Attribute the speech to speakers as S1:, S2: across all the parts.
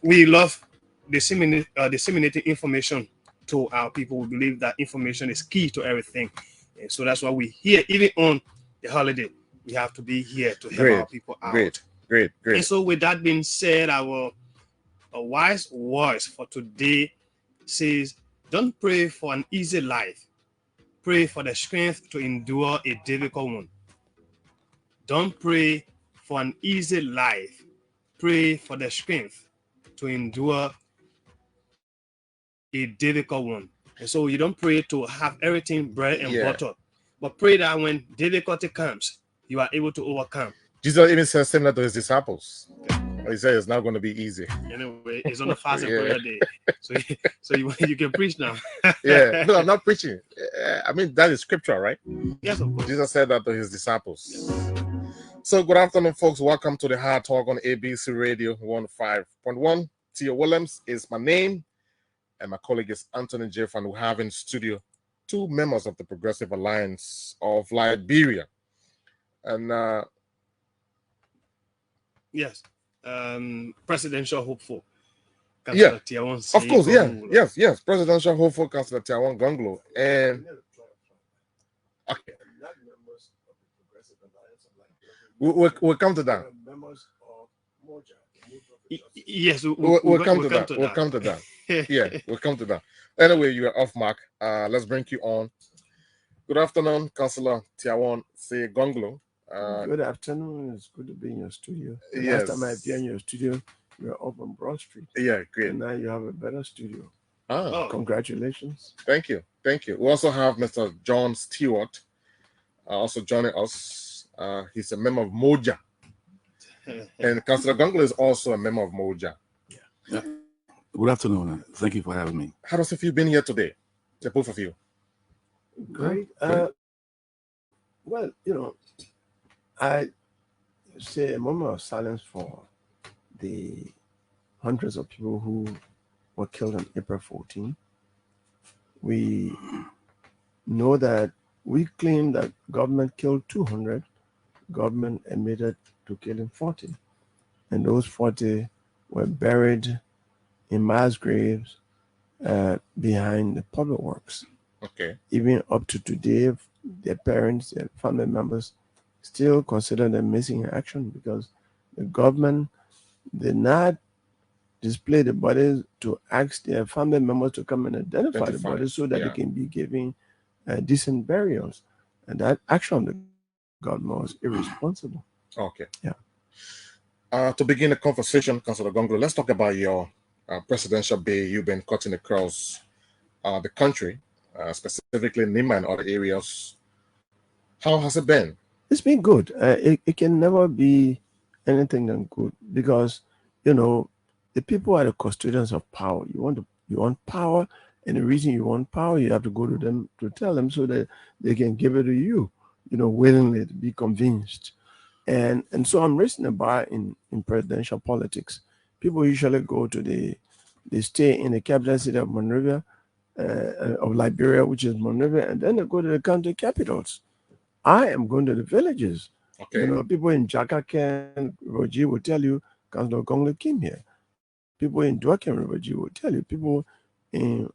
S1: we love disseminating information to our people. We believe that information is key to everything. And so that's why we here, even on the holiday, we have to be here to help our
S2: Great,
S1: people
S2: great,
S1: out.
S2: great,
S1: And
S2: great.
S1: so, with that being said, our a wise voice for today says, don't pray for an easy life. Pray for the strength to endure a difficult one. Don't pray for an easy life. Pray for the strength to endure a difficult one. And so you don't pray to have everything bread and
S2: Yeah.
S1: butter, but pray that when difficulty comes, you are able to overcome.
S2: Jesus even says similar to his disciples. He said it's not going to be easy.
S1: Anyway, it's on a fast and
S2: Yeah.
S1: prayer day, so you can preach now.
S2: Yeah. No, I'm not preaching. I mean, that is scripture, right?
S1: Yes, of course.
S2: Jesus said that to his disciples. So, good afternoon, folks. Welcome to the Hard Talk on ABC Radio 105.1. Tia Williams is my name, and my colleague is Anthony Jeff, and we have in studio two members of the Progressive Alliance of Liberia. And
S1: yes, presidential hopeful.
S2: yeah,
S1: Tiawan
S2: of course, yeah,
S1: Gongloe.
S2: yes, presidential hopeful Councillor Tiawan Gongloe. And okay, we'll come to that.
S1: Yes,
S2: We'll come to that. We'll come to that. Yeah, we'll come to that. Anyway, you are off mark. Let's bring you on. Good afternoon, Councillor Tiawan Gongloe.
S3: Good afternoon. It's good to be in your studio. The
S2: Yes.
S3: last time I appeared in your studio, you were up on Broad Street.
S2: Yeah, great.
S3: And now you have a better studio.
S2: Ah,
S3: congratulations.
S2: Thank you. Thank you. We also have Mr. John Stewart also joining us. He's a member of Moja. And Councillor Gongloe is also a member of Moja.
S4: Yeah. Good afternoon. Thank you for having me.
S2: How does it feel being here today? The both of you.
S3: Great. Well, I say a moment of silence for the hundreds of people who were killed on April 14. We know that we claim that government killed 200, government admitted to killing 40. And those 40 were buried in mass graves behind the public works.
S2: Okay.
S3: Even up to today, their parents, their family members still consider them missing in action because the government did not display the bodies to ask their family members to come and identify the bodies so that they can be given decent burials. And that action of the government was irresponsible.
S2: Okay.
S3: Yeah.
S2: To begin the conversation, Councillor Gongloe, let's talk about your presidential bay you've been cutting across the country, specifically Nima and other areas. How has it been?
S3: It's been good. It can never be anything than good because, the people are the custodians of power. You want power, and the reason you want power, you have to go to them to tell them so that they can give it to you, willingly to be convinced. And so I'm raising the bar in presidential politics. People usually go to they stay in the capital city of Monrovia, of Liberia, which is Monrovia, and then they go to the county capitals. I am going to the villages.
S2: Okay.
S3: People in Jakaken, Roji will tell you, Councillor Gongloe came here. People in Dwaken, Roji will tell you. People in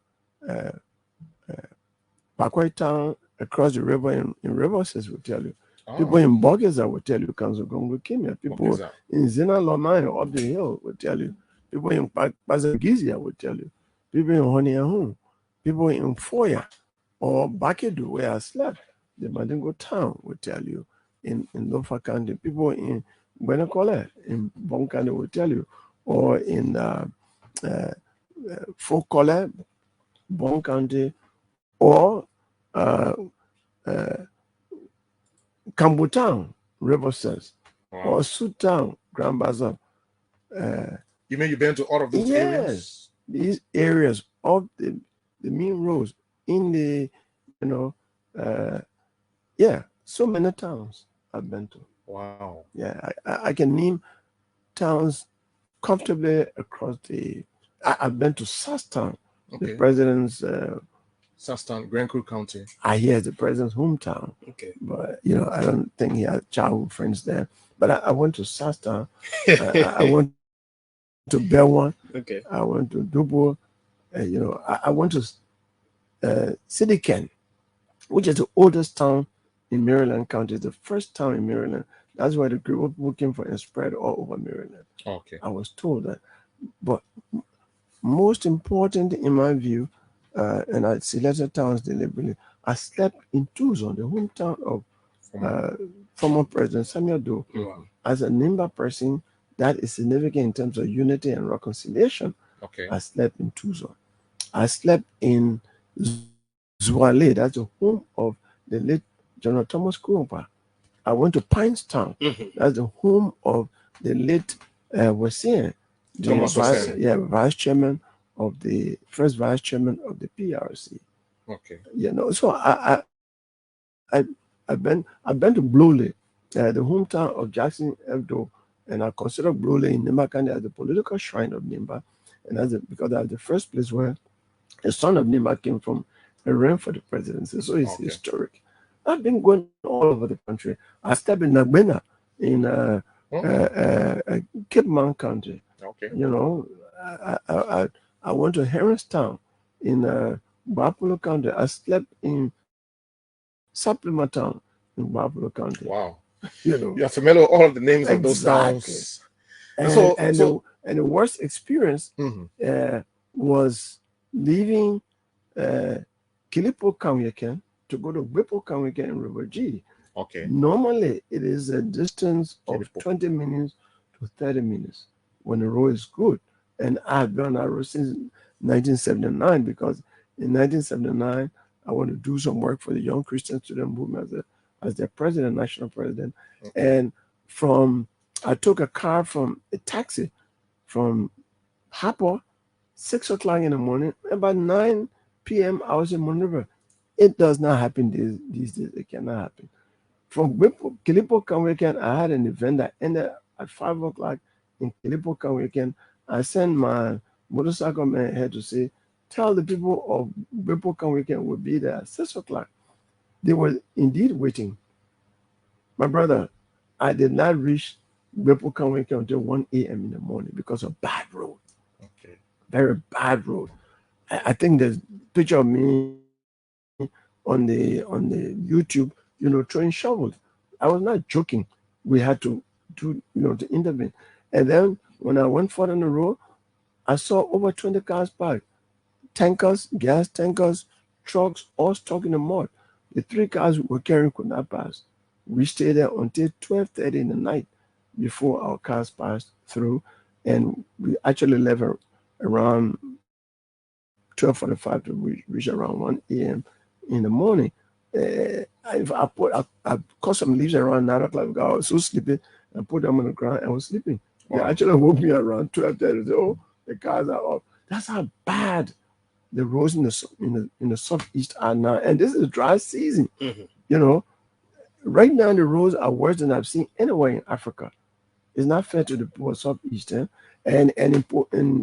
S3: Pakwai Town, across the river in Rivers will tell you. Oh. People in Bogeza will tell you, Councillor Gongloe came here. People in Zina Lomai up the hill will tell you. People in Pazagizia will tell you. People in Honiahun. People in Foya or Bakedu, where I slept. The Madingo town will tell you in Lofa County. People in Buenacole, in Bon County will tell you, or in Fokole, Bon County, or Kambu Town, River Says, or Sud Town, Grand Bazaar.
S2: You mean you've been to all of these areas?
S3: Yes, these areas of the main roads in the, so many towns I've been to.
S2: Wow.
S3: Yeah, I can name towns comfortably across I've been to Sastown, the president's.
S2: Sastown, Grand Creek County.
S3: I hear the president's hometown.
S1: Okay.
S3: But, I don't think he had childhood friends there. But I went to Sastown. I went to Belwan.
S1: Okay.
S3: I went to Dubo. You know, I went to City Ken, which is the oldest town in Maryland County. It's the first town in Maryland. That's where the group of people came from and spread all over Maryland.
S2: Okay.
S3: I was told that. But most important in my view, and I selected towns deliberately, I slept in Tucson, the hometown of former President Samuel Doe.
S2: Wow.
S3: As a Nimba person, that is significant in terms of unity and reconciliation.
S2: Okay.
S3: I slept in Tucson. I slept in Zwale, that's the home of the late General Thomas Kurumpa. I went to Pinestown, that's the home of the late Wasian,
S2: Thomas Wasian.
S3: vice chairman of the first vice chairman of the PRC.
S2: Okay.
S3: You know, so I've been to Blole, the hometown of Jackson Evdo, and I consider Blole in Nimba County as the political shrine of Nimba, and because that's the first place where the son of Nimba came from and ran for the presidency. So it's historic. I've been going all over the country. I stepped in Nagbena in Cape Mount County.
S2: Okay.
S3: You know, I went to Harristown in Buffalo County. I slept in Supplement Town in Buffalo County.
S2: Wow.
S3: You know,
S2: you're familiar with all of the names of those towns.
S3: And the worst experience was leaving Kilipo Kanweken to go to Whipple Kanweken in River G.
S2: Okay.
S3: Normally, it is a distance of 20 minutes to 30 minutes when the road is good. And I've been on that road since 1979 because in 1979, I want to do some work for the Young Christian Student Movement as their president, national president. And I took a taxi from Hapo, 6 o'clock in the morning. About 9 p.m., I was in Monrovia. It does not happen these days. It cannot happen. From Kilipo Kanweken, I had an event that ended at 5 o'clock in Kilipo Kanweken. I sent my motorcycle man here to say, tell the people of Whipple Kanweken will be there at 6 o'clock. They were indeed waiting. My brother, I did not reach Whipple Kanweken until 1 a.m. in the morning because of bad road.
S2: Okay.
S3: Very bad road. I think there's a picture of me on the YouTube, you know, throwing shovels. I was not joking. We had to do, you know, to intervene. And then when I went further on the road, I saw over 20 cars parked. Tankers, gas tankers, trucks, all stuck in the mud. The 3 cars we were carrying could not pass. We stayed there until 12:30 in the night before our cars passed through. And we actually left around 12:45 to reach around 1 a.m. in the morning. I cut some leaves around 9 o'clock because I was so sleepy. I put them on the ground and was sleeping. Wow. They actually woke me around 12:30. Oh, the cars are off. That's how bad the roads in the southeast are now. And this is dry season. You know, right now the roads are worse than I've seen anywhere in Africa. It's not fair to the poor southeast. And in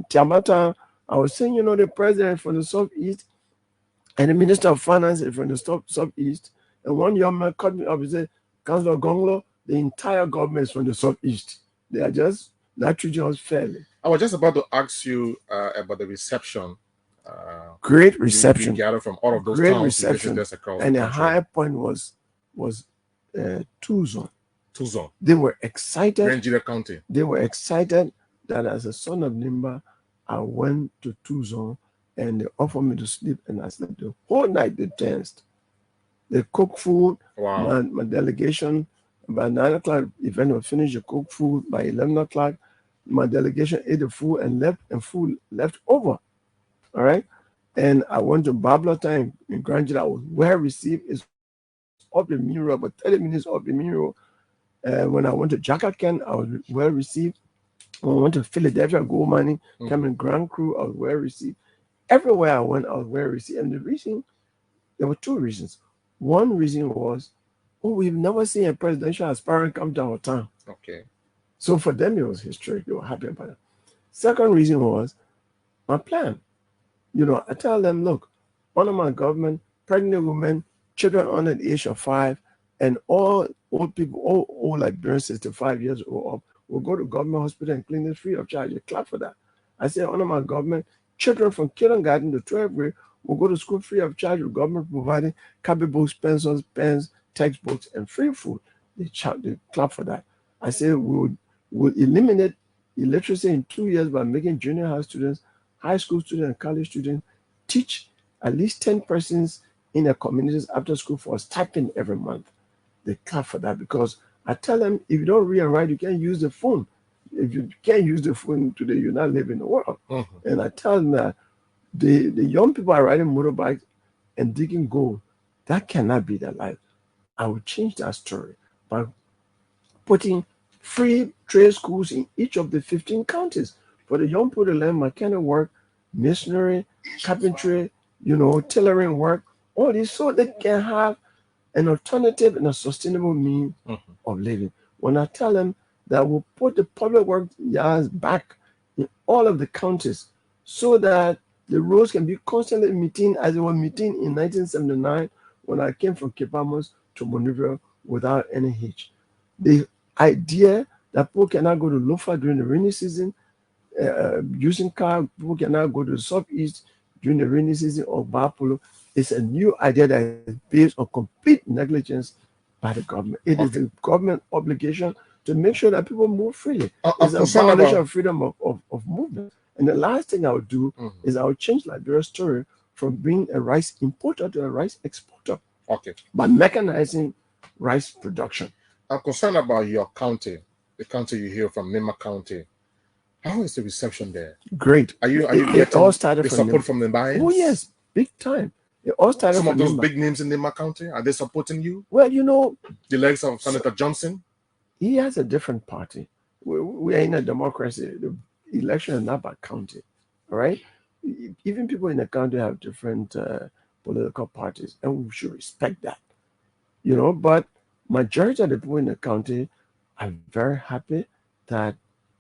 S3: Tiamata, I was saying, you know, the president from the southeast and the minister of finance from the southeast. And one young man cut me up and said, Councillor Gongloe, the entire government is from the southeast. They are just not treating us fairly.
S2: I was just about to ask you about the reception.
S3: Great reception.
S2: You gathered from all of those
S3: great
S2: towns.
S3: Reception. And the high point was Tucson.
S2: Tucson.
S3: They were excited.
S2: Nigeria County.
S3: They were excited that as a son of Nimba, I went to Tucson and they offered me to sleep, and I slept the whole night. They danced. They cooked food.
S2: Wow.
S3: My delegation, by 9 o'clock, event was finished. They cooked food. By 11 o'clock, my delegation ate the food and left, and food left over. All right. And I went to Bablota in Grand July. I was well received. It's up the main road, about 30 minutes up the main road. When I went to Jackaken, I was well received. When I went to Philadelphia, Gold Mining, coming Grand Crew, I was well received. Everywhere I went, I was well received. And the reason, there were 2 reasons. One reason was, we've never seen a presidential aspirant come to our town.
S2: Okay.
S3: So for them, it was historic. They were happy about it. Second reason was my plan. You know, I tell them, look, under my government, pregnant women, children under the age of 5, and all old people, all Liberians 65 years old, will go to government hospital and clinics free of charge. They clap for that. I say, under my government, children from kindergarten to 12th grade will go to school free of charge with government providing copybooks, pencils, pens, textbooks, and free food. They clap for that. I say we'll eliminate illiteracy in 2 years by making junior high students, high school students, and college students teach at least 10 persons in their communities after school for a stipend every month. They clap for that because I tell them, if you don't read and write, you can't use the phone. If you can't use the phone today, you're not living in the world. And I tell them that the young people are riding motorbikes and digging gold. That cannot be their life. I will change that story by putting free trade schools in each of the 15 counties for the young people to learn mechanic work, masonry, carpentry, tailoring work, all this, so they can have an alternative and a sustainable means of living. When I tell them that we'll put the public work yards back in all of the counties so that the roads can be constantly meeting as they were meeting in 1979 when I came from Cape Amos to Monrovia without any hitch. The idea that people cannot go to Lofa during the rainy season, using car, people cannot go to the southeast during the rainy season or Bapolo, is a new idea that is based on complete negligence by the government. It is the government obligation to make sure that people move freely. It's a violation of freedom of movement. And the last thing I would do is I would change Liberia's story from being a rice importer to a rice exporter.
S2: Okay.
S3: By mechanizing rice production.
S2: I'm concerned about your county, the county you hear from, Nima County. How is the reception there?
S3: Great.
S2: Are you getting
S3: it all started
S2: the
S3: from
S2: support from the Lions?
S3: Oh yes, big time. It all started
S2: Some
S3: from
S2: of those
S3: Nima.
S2: big names in Nima County, are they supporting you?
S3: Well,
S2: The likes of Senator Johnson?
S3: He has a different party. We are in a democracy. The election is not about county, all right? Even people in the county have different political parties, and we should respect that, But majority of the people in the county are very happy that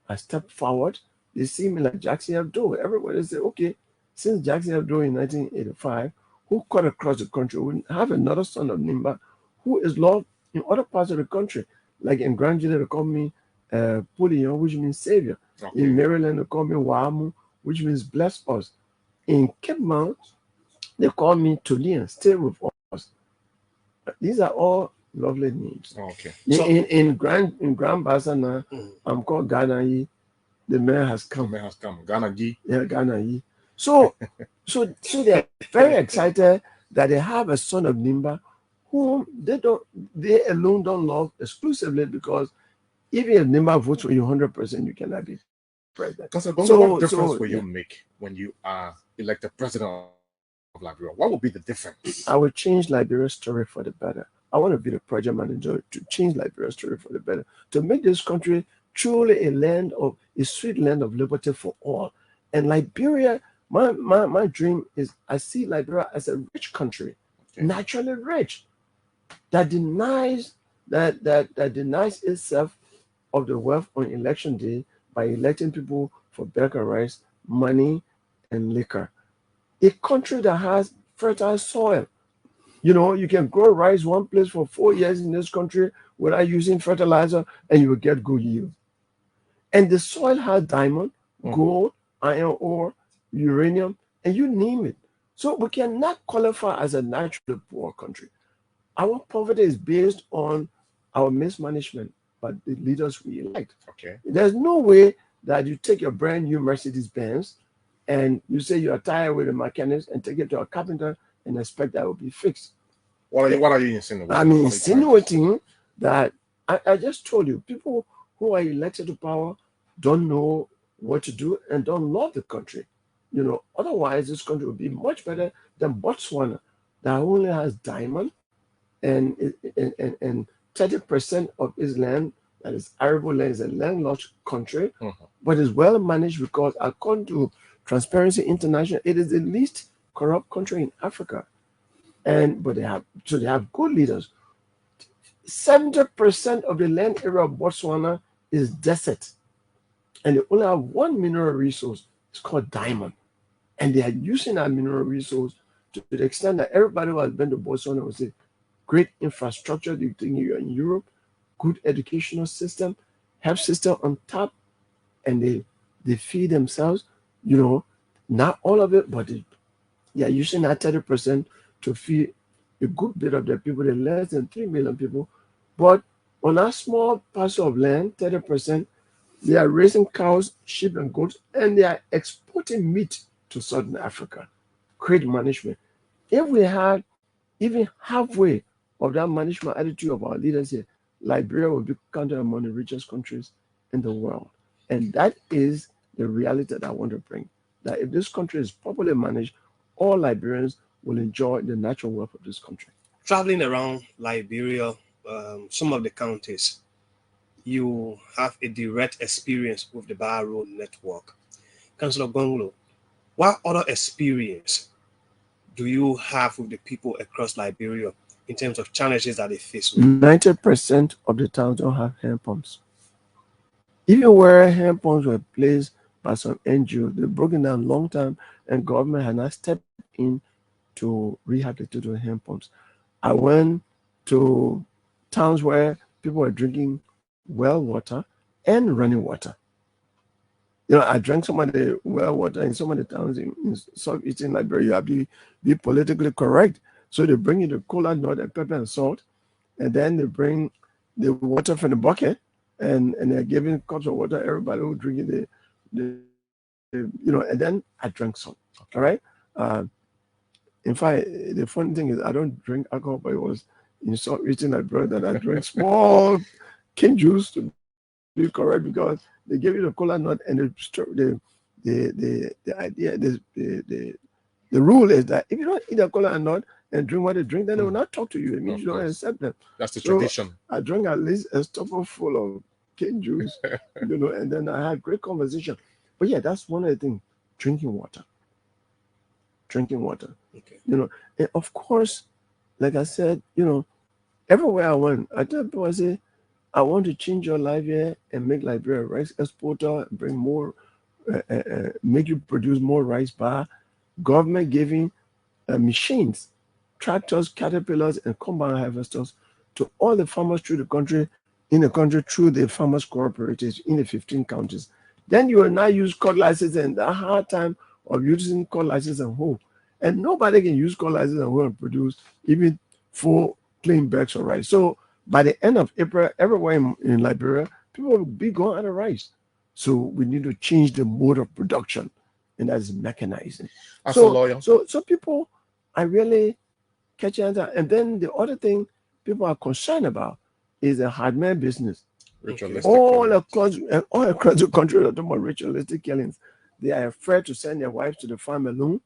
S3: I stepped forward. They see me like Jackson Abdul. Everybody say, okay, since Jackson Abdul in 1985, who cut across the country, we have another son of Nimba who is loved in other parts of the country. Like in Grand Julia, they call me Pulion, which means savior. Okay. In Maryland, they call me Waamu, which means bless us. In Cape Mount, they call me Tulian, stay with us. These are all lovely names.
S2: Okay.
S3: In Grand Bassana, I'm called Ghana. The mayor has come.
S2: Ghana G.
S3: Yeah, Ghana Yi. So they're very excited that they have a son of Nimba whom they alone don't love exclusively, because even if Nimba votes for you 100%, you cannot be president.
S2: Because what difference will you make when you are elected president of Liberia? What will be the difference?
S3: I will change Liberia's story for the better. I want to be the project manager to change Liberia's story for the better, to make this country truly a sweet land of liberty for all. And Liberia, my dream is, I see Liberia as a rich country, naturally rich, that denies itself of the wealth on election day by electing people for burger rice, money, and liquor. A country that has fertile soil. You can grow rice one place for 4 years in this country without using fertilizer, and you will get good yield. And the soil has diamond, gold, iron ore, uranium, and you name it. So we cannot qualify as a naturally poor country. Our poverty is based on our mismanagement by the leaders we elect.
S2: Okay.
S3: There's no way that you take your brand new Mercedes-Benz and you say you are tired with the mechanics and take it to a carpenter and expect that will be fixed.
S2: What are you insinuating?
S3: I'm insinuating that I just told you, people who are elected to power don't know what to do and don't love the country. Otherwise this country would be much better than Botswana, that only has diamond and 30% of its land, that is arable land, is a landlocked country, but is well managed because according to Transparency International, it is the least corrupt country in Africa. But they have good leaders. 70% of the land area of Botswana is desert, and they only have one mineral resource. It's called diamond, and they are using that mineral resource to the extent that everybody who has been to Botswana will say, great infrastructure. You think you're in Europe, good educational system, health system on top, and they feed themselves, not all of it, but they are using that 30% to feed a good bit of the people, the less than 3 million people. But on a small parcel of land, 30%, they are raising cows, sheep, and goats, and they are exporting meat to Southern Africa. Great management. If we had even halfway of that management attitude of our leaders here, Liberia will be counted among the richest countries in the world. And that is the reality that I want to bring. That if this country is properly managed, all Liberians will enjoy the natural wealth of this country.
S1: Traveling around Liberia, some of the counties, you have a direct experience with the Bar Road network. Councillor Gongloe, what other experience do you have with the people across Liberia in terms of challenges that they face?
S3: 90% of the towns don't have hand pumps. Even where hand pumps were placed by some NGOs, they've broken down long time, and government had not stepped in to rehabilitate those hand pumps. I went to towns where people were drinking well water and running water. I drank some of the well water in some of the towns in southeastern Liberia. You have to be politically correct. So they bring you the cola nut and pepper and salt, and then they bring the water from the bucket, and they're giving cups of water. Everybody who drinking and then I drank some. Okay. All right. In fact, the funny thing is I don't drink alcohol, but it was in southeastern Liberia that I drank small cane juice to be correct, because they give you the cola nut, and the idea, the rule is that if you don't eat a cola nut and drink what they drink, then they will not talk to you. It means you don't accept them.
S2: That's the tradition.
S3: I drank at least a stopper full of cane juice, and then I had great conversation. But yeah, that's one of the things. Drinking water. Okay. And of course, like I said, everywhere I went, I tell people, I say, I want to change your life here and make Liberia a rice exporter, and bring more, make you produce more rice bar. Government giving machines, tractors, caterpillars, and combine harvesters to all the farmers through the country, through the farmers cooperatives in the 15 counties. Then you will not use cutlasses and the hard time of using cutlasses and hoe. And nobody can use cutlasses and hoe and produce even 4 clean bags of rice. So by the end of April, everywhere in Liberia, people will be going out of rice. So we need to change the mode of production, and that is mechanizing.
S2: As a lawyer.
S3: So people are really catching on. And then the other thing people are concerned about is the hardware business. All across the country, they're talking about ritualistic killings. They are afraid to send their wives to the farm alone.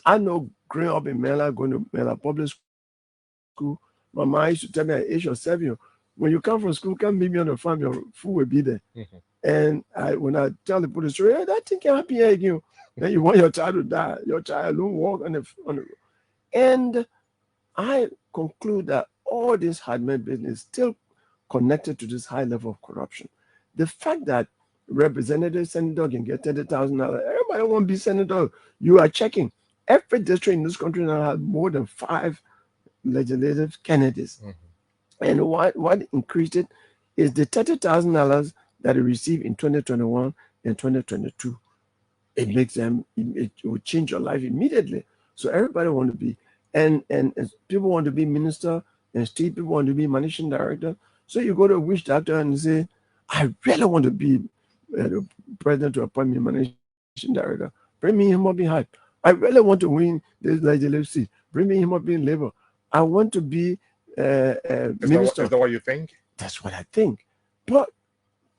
S3: I know growing up in Mela, going to Mela public school, my mom used to tell me at the age of 7, when you come from school, come meet me on the farm, your food will be there. And when I tell the police story, that thing can happen here again. Then you want your child to die. Your child alone walk on the road. And I conclude that all this hardware business is still connected to this high level of corruption. The fact that representative senator can get $30,000, everybody won't be senator. You are checking. Every district in this country now has more than 5 legislative candidates. And what increased it is the $30,000 that they received in 2021 and 2022. It makes them, it will change your life immediately. So everybody want to be, and people want to be minister, and still people want to be managing director. So you go to a witch doctor and say, I really want to be the president to appoint me managing director. Bring me him up in hype. I really want to win this legislative seat. Bring me him up in labor. I want to be minister.
S2: Is that what you think?
S3: That's what I think. But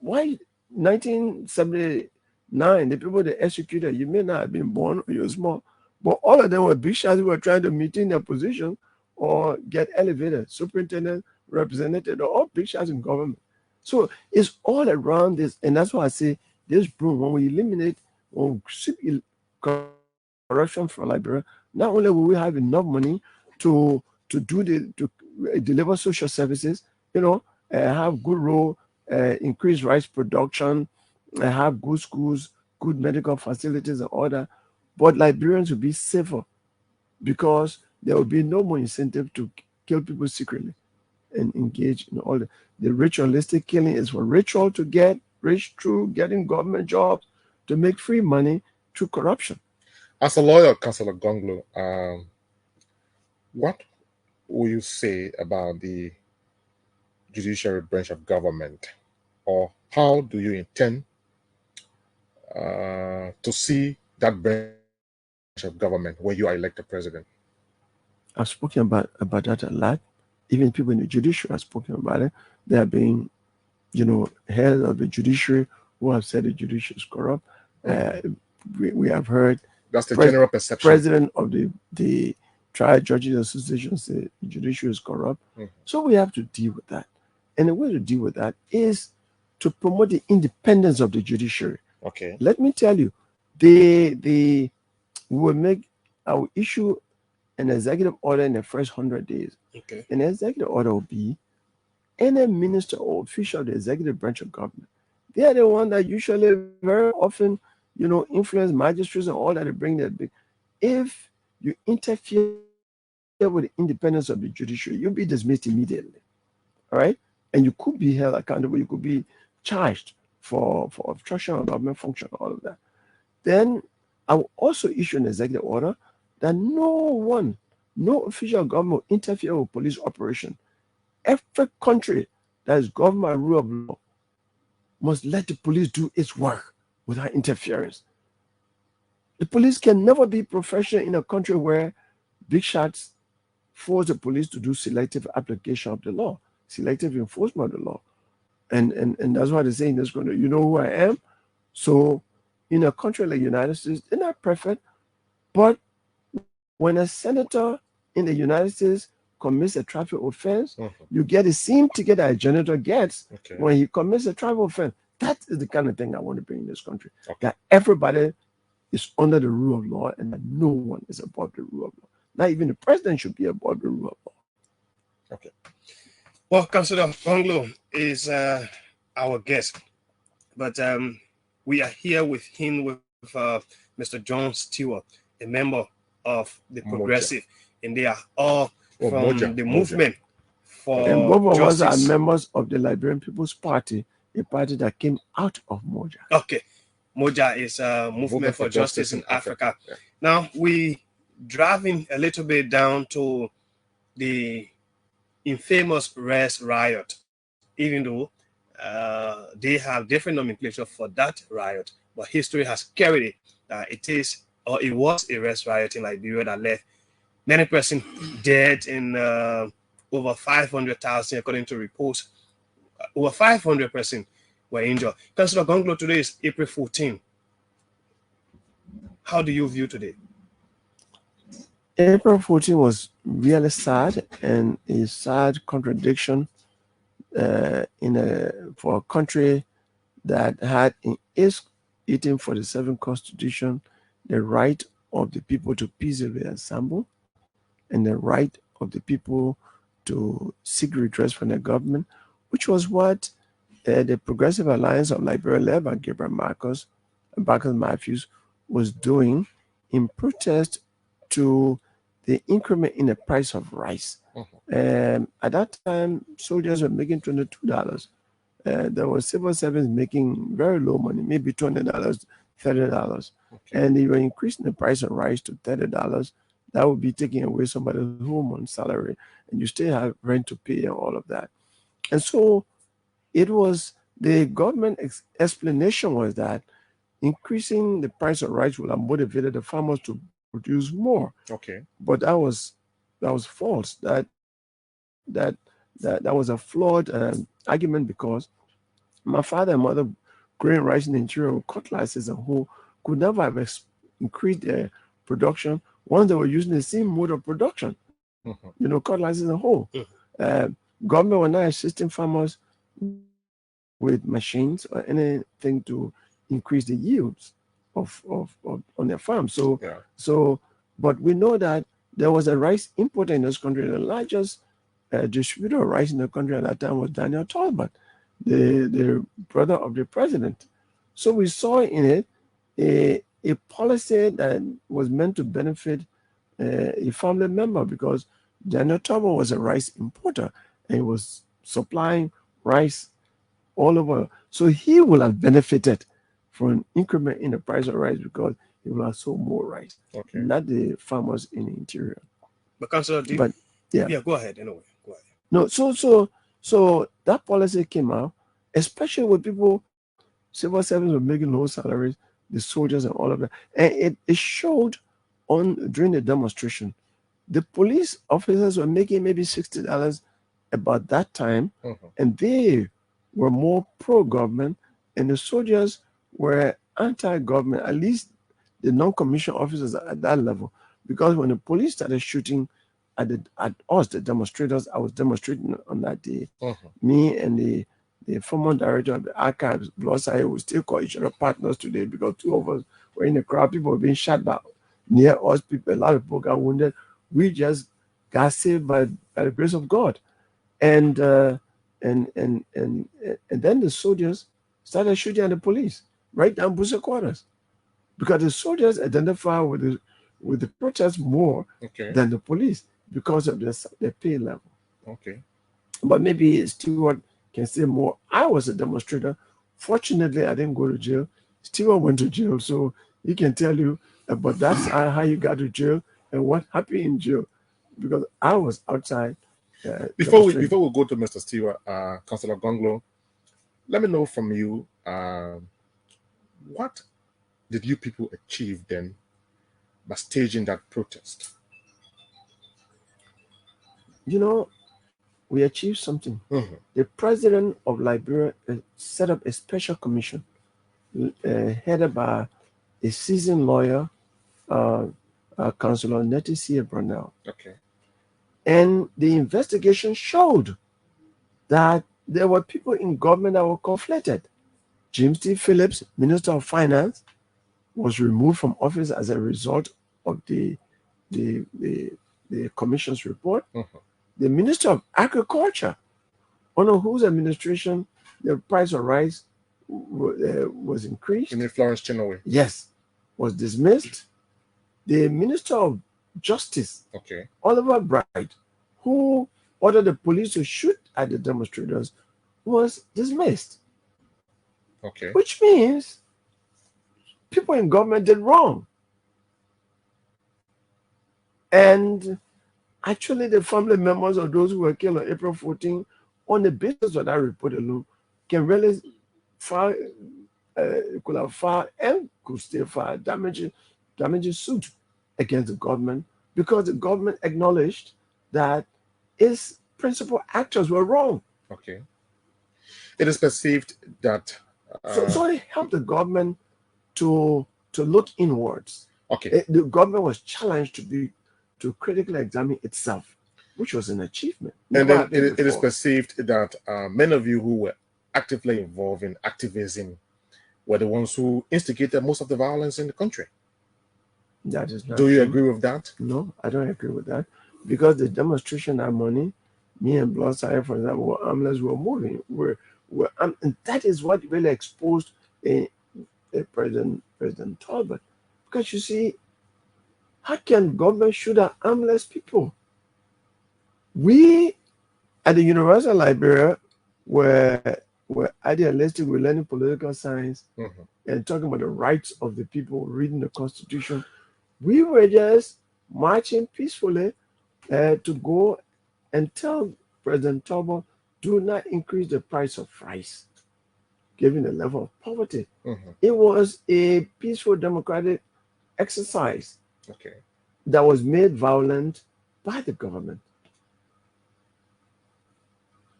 S3: why 1979, the people they executed, you may not have been born or you're small, but all of them were big shots who were trying to maintain their position or get elevated. Superintendent, representative, they're all big shots in government. So it's all around this. And that's why I say this broom, when we eliminate, when we sweep corruption from Liberia, not only will we have enough money to deliver social services, have good road, increase rice production, have good schools, good medical facilities and all that. But Liberians will be safer because there will be no more incentive to kill people secretly. and engage in all the ritualistic killing is for ritual to get rich through getting government jobs to make free money through corruption.
S2: As a lawyer, Councillor Gongloe, what will you say about the judiciary branch of government, or how do you intend to see that branch of government where you are elected president?
S3: I've spoken about that a lot. Even people in the judiciary have spoken about it. They have been, head of the judiciary who have said the judiciary is corrupt. We have heard
S2: that's the general perception.
S3: President of the Trial Judges Association said the judiciary is corrupt. So we have to deal with that. And the way to deal with that is to promote the independence of the judiciary.
S2: Okay.
S3: Let me tell you, I will issue an executive order in the first 100 days.
S1: Okay.
S3: An executive order will be any minister or official of the executive branch of government. They are the one that usually very often, influence magistrates and all that to bring that big. If you interfere with the independence of the judiciary, you'll be dismissed immediately. All right? And you could be held accountable. You could be charged for obstruction of government function, all of that. Then I will also issue an executive order that no official government will interfere with police operation. Every country that is governed by rule of law must let the police do its work without interference. The police can never be professional in a country where big shots force the police to do selective application of the law, selective enforcement of the law. And that's why they say in this country, you know who I am? So in a country like the United States, they're not perfect, but when a senator in the United States commits a traffic offense, you get the same ticket that a janitor gets when he commits a traffic offense. That is the kind of thing I want to bring in this country. That everybody is under the rule of law and that no one is above the rule of law. Not even the president should be above the rule of law.
S1: Okay. Well, Councillor Gongloe is our guest, but we are here with him with Mr. John Stewart, a member of the Progressive, and they are all from the movement for
S3: and both of us
S1: justice.
S3: are members of the Liberian People's Party, a party that came out of Moja.
S1: Okay, Moja is a movement for justice in Africa.
S2: Yeah.
S1: Now we driving a little bit down to the infamous Rest Riot, even though they have different nomenclature for that riot, but history has carried it. It was a Rest Riot in Liberia that left many persons dead and over 500,000, according to reports. Over 500 persons were injured. Councillor Gongloe, today is April 14. How do you view today?
S3: April 14 was really sad, and a sad contradiction for a country that had in its 1847 Constitution the right of the people to peaceably assemble and the right of the people to seek redress from the government, which was what the Progressive Alliance of Liberia, led by Gabriel Marcus Matthews, was doing in protest to the increment in the price of rice. At that time, soldiers were making $22. There were civil servants making very low money, maybe $20, $30. And they were increasing the price of rice to $30. That would be taking away somebody's home on salary, and you still have rent to pay and all of that. And so it was the government explanation was that increasing the price of rice would have motivated the farmers to produce more.
S2: Okay.
S3: But that was false. That was a flawed argument, because my father and mother growing rice in the interior with cutlasses and who could never have increased their production once they were using the same mode of production. Cutlasses and hoe. Government were not assisting farmers with machines or anything to increase the yields of on their farm. But we know that there was a rice importer in this country. The largest distributor of rice in the country at that time was Daniel Talbot, the brother of the president. So we saw in it a policy that was meant to benefit a family member, because Daniel Talbot was a rice importer, and he was supplying rice all over. So he will have benefited from an increment in the price of rice because he will have sold more rice,
S2: Okay.
S3: not the farmers in the interior.
S1: But Councillor,
S3: But yeah,
S1: go ahead. Anyway, go ahead.
S3: no. So that policy came out, especially with people, civil servants were making low salaries, the soldiers and all of that, and it showed on during the demonstration. The police officers were making maybe $60 about that time, and they were more pro-government, and the soldiers were anti-government, at least the non-commissioned officers at that level. Because when the police started shooting at us, the demonstrators, I was demonstrating on that day. Me and the former director of the archives, Blossai, we still call each other partners today because two of us were in the crowd. People were being shot by near us. People, a lot of people got wounded. We just got saved by the grace of God, and then the soldiers started shooting at the police right down Busa quarters, because the soldiers identify with the protest more than the police because of their pay level.
S2: Okay.
S3: But maybe Stewart can say more. I was a demonstrator. Fortunately, I didn't go to jail. Stewart went to jail, so he can tell you about that's how you got to jail and what happened in jail, because I was outside.
S2: Before we go to Mr. Stewart, Councillor Gongloe, let me know from you, what did you people achieve then by staging that protest?
S3: You know, we achieved something. The president of Liberia set up a special commission headed by a seasoned lawyer, Councillor Nettie Brunel.
S2: Okay.
S3: And the investigation showed that there were people in government that were conflicted. James T. Phillips, Minister of Finance, was removed from office as a result of the commission's report. The Minister of Agriculture, under whose administration the price of rice was increased.
S2: You mean Florence Chinoway?
S3: Yes, was dismissed. The Minister of Justice, Oliver Bright, who ordered the police to shoot at the demonstrators, was dismissed.
S2: Okay.
S3: Which means people in government did wrong. And actually, the family members of those who were killed on April 14, on the basis of that report alone, can really file, could have filed and could still file damaging suit against the government, because the government acknowledged that its principal actors were wrong.
S2: Okay. It is perceived that
S3: so it helped the government to look inwards.
S2: Okay.
S3: The government was challenged to critically examine itself, which was an achievement.
S2: And then it is perceived that many of you who were actively involved in activism were the ones who instigated most of the violence in the country.
S3: That is not
S2: Do you
S3: true.
S2: agree with that?
S3: No, I don't agree with that, because the demonstration that morning, me and Blossai, for example, were armless, were moving. And that is what really exposed President Talbot. Because you see, how can government shoot at armless people? We at the University of Liberia were idealistic. We're learning political science and talking about the rights of the people, reading the Constitution. We were just marching peacefully to go and tell President Talbot, do not increase the price of rice, given the level of poverty. It was a peaceful democratic exercise that was made violent by the government.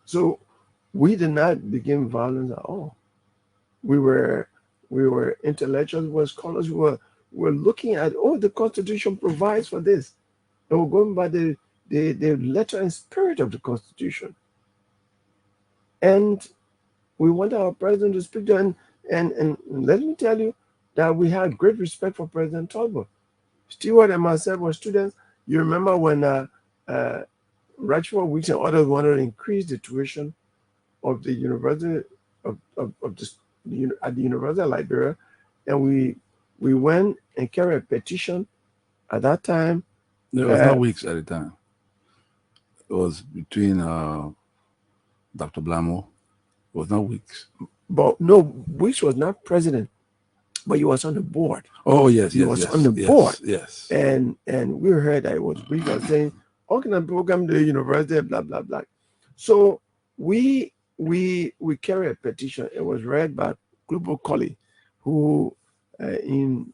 S3: So we did not begin violence at all. We were intellectuals, we were scholars, we were looking at, the Constitution provides for this. And we're going by the letter and spirit of the Constitution. And we want our president to speak to, and let me tell you that we had great respect for President Talbot. Stewart and myself were students. You remember when Rachel Weeks and others wanted to increase the tuition of the University at the University of Liberia, and we went and carried a petition at that time.
S4: There was no Weeks at the time. It was between Dr. Blamo. It was not Weeks.
S3: But no, Weeks was not president, but he was on the board.
S4: Oh yes,
S3: He
S4: yes,
S3: was
S4: yes,
S3: on the
S4: yes,
S3: board.
S4: Yes.
S3: And we heard that it was Weeks was saying, how can I program the university, blah, blah, blah. So we carry a petition. It was read by Global Collie, who in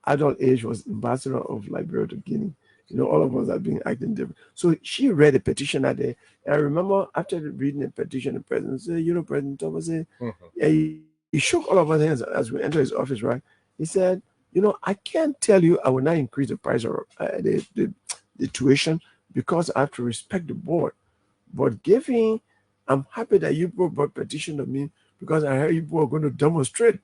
S3: adult age was ambassador of Liberia to Guinea. You know, all of us have been acting different. So she read a petition that day. And I remember after reading the petition, the president said, you know, President Thomas said, yeah, he shook all of our hands as we entered his office, right? He said, you know, I can't tell you I will not increase the price of the tuition because I have to respect the board. But I'm happy that you brought petition to me because I heard you are going to demonstrate.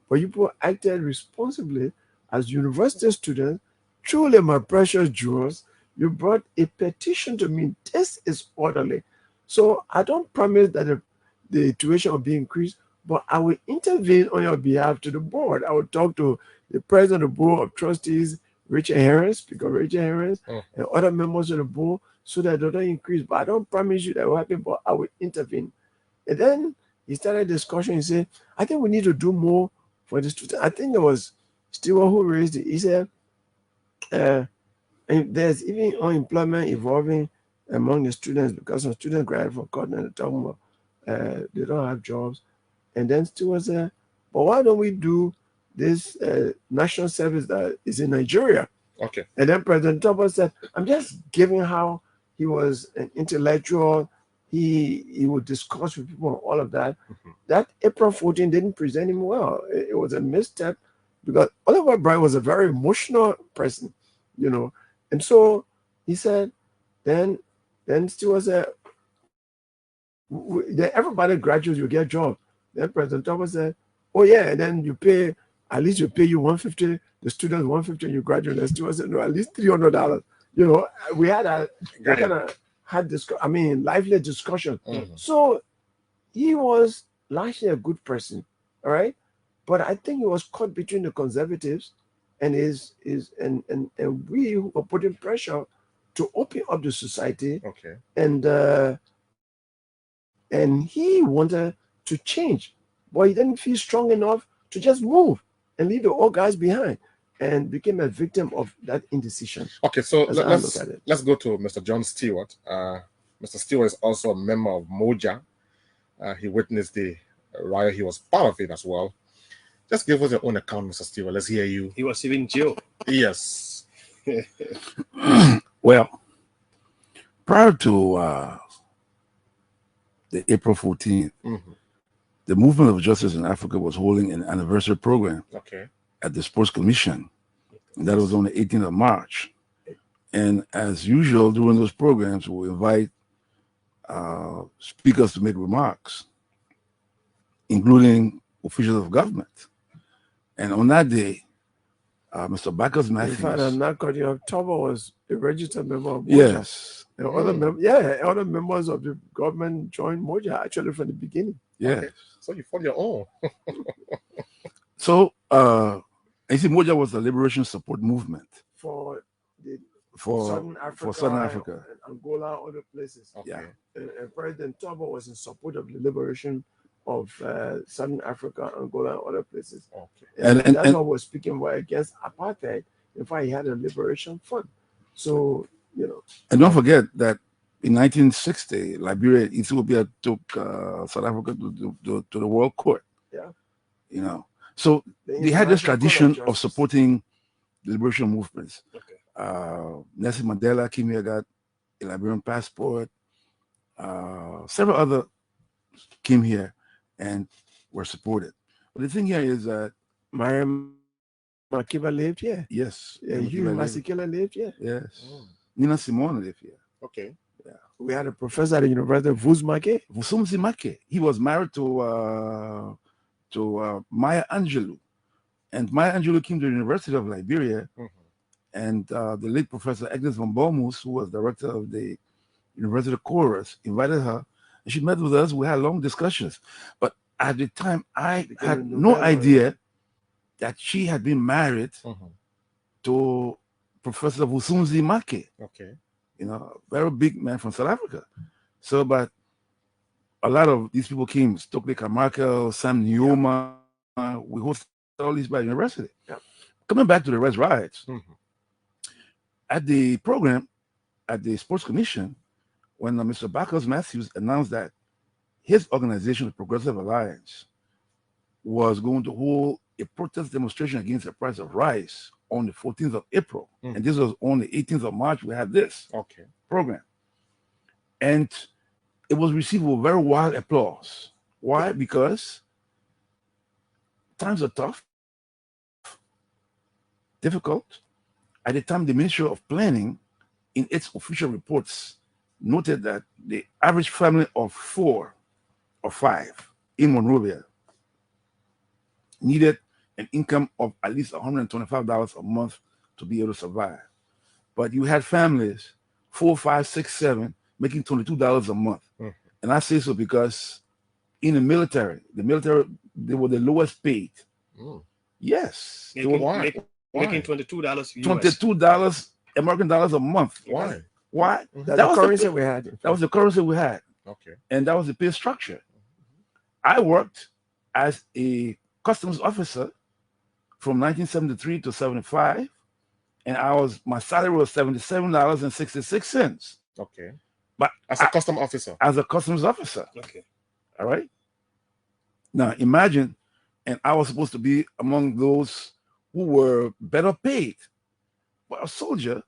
S3: But you acted responsibly as university students. Truly, my precious jewels, you brought a petition to me. This is orderly. So I don't promise that the tuition will be increased, but I will intervene on your behalf to the board. I will talk to the president of the board of trustees, Richard Harris, because Richard Harris and other members of the board, so that they don't increase. But I don't promise you that will happen, but I will intervene. And then he started a discussion. He said, I think we need to do more for the students. I think it was Stewart who raised it. He said, and there's even unemployment evolving among the students because some students graduate from Cotton and talking about they don't have jobs. And then Stewart said, but why don't we do this national service that is in Nigeria?
S2: Okay.
S3: And then President Thomas said, I'm just giving how he was an intellectual. He would discuss with people on all of that. That April 14 didn't present him well. It was a misstep because Oliver Bright was a very emotional person, you know. And so he said, then Stewart said, everybody graduates, you get a job. Then President Thomas said, oh yeah, and then you pay, at least you pay you $150, the students $150 and you graduate. And Stewart said, no, at least $300. You know, we had that kind of lively discussion. So he was largely a good person, all right? But I think he was caught between the conservatives and and we were putting pressure to open up the society.
S2: Okay.
S3: And he wanted to change, but he didn't feel strong enough to just move and leave the old guys behind, and became a victim of that indecision.
S2: Okay, so let's go to Mr. John Stewart. Mr. Stewart is also a member of Moja. He witnessed the riot. He was part of it as well. Just give us your own account, Mr. Stewart. Let's hear you.
S1: He was even jailed.
S2: Yes.
S4: Well, prior to the April 14th, the Movement of Justice in Africa was holding an anniversary program at the Sports Commission. And that was on the 18th of March. And as usual, during those programs, we invite speakers to make remarks, including officials of government. And on that day, Mr. Bacchus Matthews.
S3: In fact, I'm not cutting off. Toba was a registered member of Moja.
S4: Yes.
S3: And other members of the government joined Moja actually from the beginning.
S4: Yes.
S2: Okay. So you fought your own.
S4: So, I see Moja was the liberation support movement
S3: for
S4: Southern Africa.
S3: And Angola, other places.
S2: Okay.
S3: Yeah. And President Toba was in support of the liberation of Southern Africa, Angola, and other places.
S2: Okay.
S3: And that's what we're speaking about against apartheid. In fact, he had a liberation fund. So, you know.
S4: And don't forget that in 1960, Liberia, Ethiopia took South Africa to the World Court.
S3: Yeah.
S4: You know. So they had this tradition of supporting the liberation movements.
S2: Okay.
S4: Nelson Mandela came here, got a Liberian passport. Several other came here and were supported. But the thing here is that
S3: Mariam Makiba lived here.
S4: Yes.
S3: Hugh Masekela lived here.
S4: Yes. Nina Simone lived here.
S2: Okay.
S3: Yeah. We had a professor at the University of Vusmake.
S4: Vusumzi Make. He was married to Maya Angelou. And Maya Angelou came to the University of Liberia. And the late Professor Agnes von Bomus, who was director of the University of Chorus, invited her. And she met with us. We had long discussions. But at the time, I had no idea that she had been married to Professor Vusumzi Make.
S2: Okay.
S4: you know, a very big man from South Africa. So, but a lot of these people came, Stokely Carmichael, Sam Nyoma, we hosted all these by university.
S3: Yeah.
S4: Coming back to the Res Riots,
S2: Mhm.
S4: at the program, at the Sports Commission, when Mr. Bacchus Matthews announced that his organization, the Progressive Alliance, was going to hold a protest demonstration against the price of rice on the 14th of April.
S2: Mhm.
S4: And this was on the 18th of March, we had this
S2: Okay.
S4: program. And it was received with very wild applause. Why? Because times are tough, difficult. At the time, the Ministry of Planning, in its official reports, noted that the average family of 4 or 5 in Monrovia needed an income of at least $125 a month to be able to survive. But you had families, 4, 5, 6, 7, making $22 a month.
S2: Mhm.
S4: And I say so because in the military, they were the lowest paid.
S2: Mm.
S4: Yes. They were
S2: Why?
S1: Making $22 US.
S4: $22 American dollars a month.
S2: Why?
S4: Why?
S3: That's
S4: That
S3: the
S4: was
S3: currency
S4: the,
S3: we had.
S4: that was the currency we had.
S2: Okay.
S4: And that was the pay structure. I worked as a customs officer from 1973 to 75, and my salary was $77.66.
S2: Okay.
S4: But
S2: As a custom officer.
S4: as a customs officer,
S1: Okay.
S4: all right. Now imagine, and I was supposed to be among those who were better paid. But a soldier,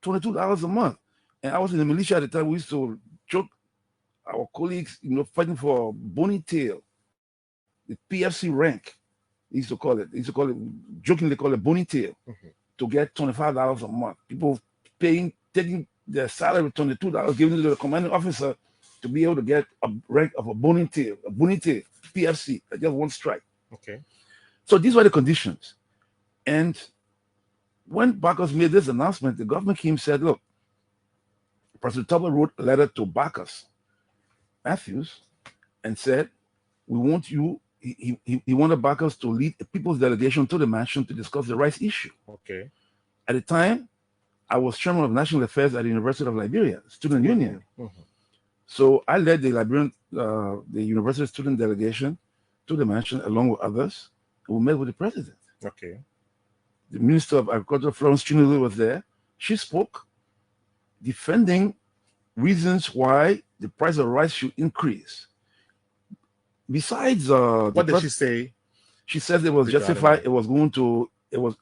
S4: $22 a month, and I was in the militia at the time. We used to joke our colleagues, you know, fighting for bony tail, the PFC rank. They used to call it. They used to call it jokingly call it bony tail,
S2: Mhm.
S4: to get $25 a month. People taking their salary $22, giving it to the commanding officer to be able to get a rank of a bony tail, PFC, just one strike.
S2: Okay.
S4: So these were the conditions. And when Bacchus made this announcement, the government came and said, look, President Tubman wrote a letter to Bacchus Matthews and said, we want you, he wanted Bacchus to lead a people's delegation to the mansion to discuss the rights issue.
S2: Okay.
S4: At the time, I was chairman of national affairs at the University of Liberia, student union.
S2: Mhm.
S4: So I led the university student delegation to the mansion along with others. We met with the president.
S2: Okay.
S4: The Minister of Agriculture, Florence Chinulu, was there. She spoke defending reasons why the price of rice should increase. Besides,
S2: What did she say?
S4: She said it was
S2: Regarding
S4: justified.
S2: that.
S4: It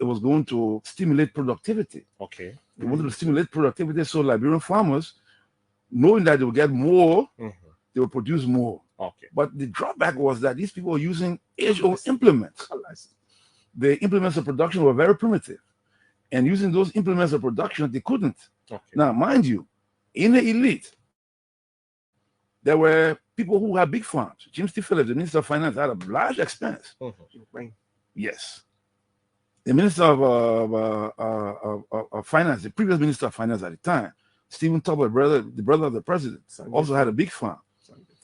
S4: was going to stimulate productivity.
S2: Okay.
S4: They wanted to stimulate productivity, so Liberian farmers, knowing that they will get more,
S2: Mhm.
S4: they will produce more.
S2: Okay.
S4: But the drawback was that these people were using age-old implements. The implements of production were very primitive, and using those implements of production, they couldn't.
S2: Okay.
S4: Now, mind you, in the elite, there were people who had big farms. James T. Phillips, the Minister of Finance, had a large expense.
S2: Mhm.
S4: Yes. The Minister of Finance, the previous Minister of Finance at the time, Stephen Tubman, the brother of the president, also had a big farm.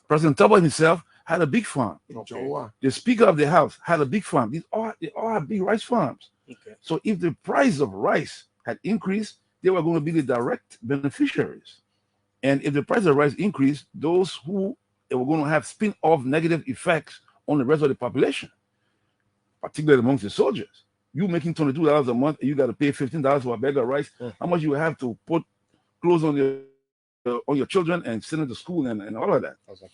S4: President Tubman himself had a big farm.
S2: Okay.
S4: The Speaker of the House had a big farm. They all had big rice farms.
S1: Okay.
S4: So if the price of rice had increased, they were going to be the direct beneficiaries. And if the price of rice increased, those who they were going to have spin-off negative effects on the rest of the population, particularly amongst the soldiers. You making $22 a month, and you got to pay $15 for a bag of rice.
S2: Mhm.
S4: How much you have to put clothes on your children and send them to school and all of that.
S2: Okay.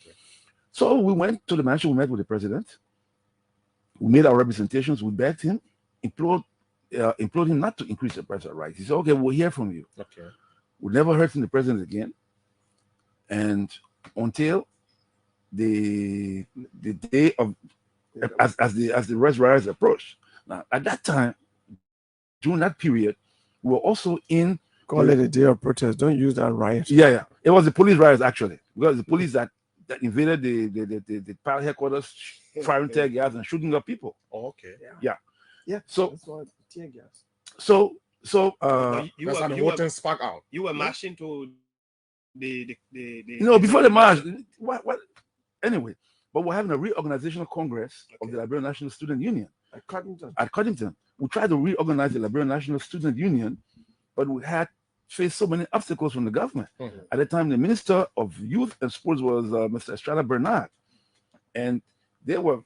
S4: So we went to the mansion. We met with the president. We made our representations. We begged him, implored him not to increase the price of rice. He said, "Okay, we'll hear from you."
S2: Okay.
S4: We never heard from the president again, and until the day of as the rice riots approached. Now, at that time, during that period, we were also in.
S3: Call it a day of protest. Don't use that riot.
S4: Yeah. It was the police riots actually, because the police that invaded the pilot headquarters, firing tear gas and shooting up people.
S2: Oh, okay.
S3: Yeah.
S4: So
S3: That's why tear gas.
S4: so
S1: But
S2: That's how the whole thing spark out.
S1: you were marching to the
S4: before the march. What? Anyway, but we're having a reorganizational congress of the Liberian National Student Union
S3: At Cottington.
S4: at Cottington. We tried to reorganize the Liberian National Student Union, but we had faced so many obstacles from the government. At the time, the Minister of Youth and Sports was Mr. Estrada Bernard, and they were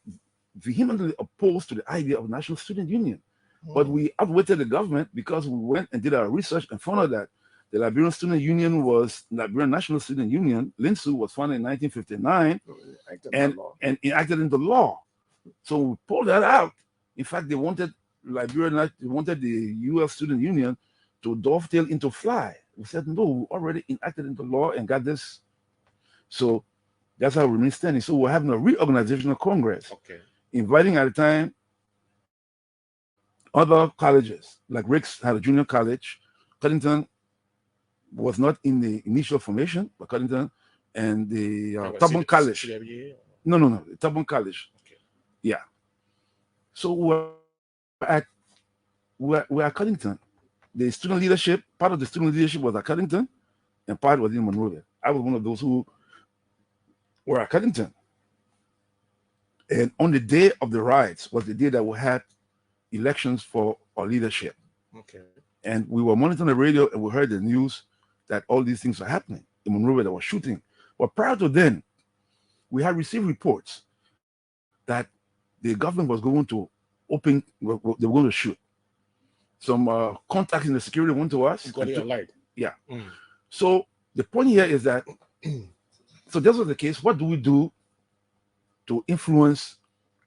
S4: vehemently opposed to the idea of National Student Union. But we outwitted the government because we went and did our research and found out that the Liberian Student Union was Liberian National Student Union. LINSU was founded in 1959 and enacted into law. So we pulled that out. In fact, they wanted Liberia, they wanted the U.S. Student Union to dovetail into FLY. We said, no, we already enacted into law and got this. So that's how we remain standing. So we're having a reorganizational congress, inviting at the time other colleges, like Ricks had a junior college. Cuddington was not in the initial formation, but Cuddington and the Tiawan College. No, Tiawan College. Yeah. So we're at Cuddington. The student leadership, part of the student leadership was at Cuddington, and part was in Monrovia. I was one of those who were at Cuddington. And on the day of the riots was the day that we had elections for our leadership. And we were monitoring the radio and we heard the news that all these things were happening. In Monrovia, there was shooting. But prior to then, we had received reports that the government was going to open, they were going to shoot. Some contacts in the security went to us. Yeah. So the point here is that, so this was the case. What do we do to influence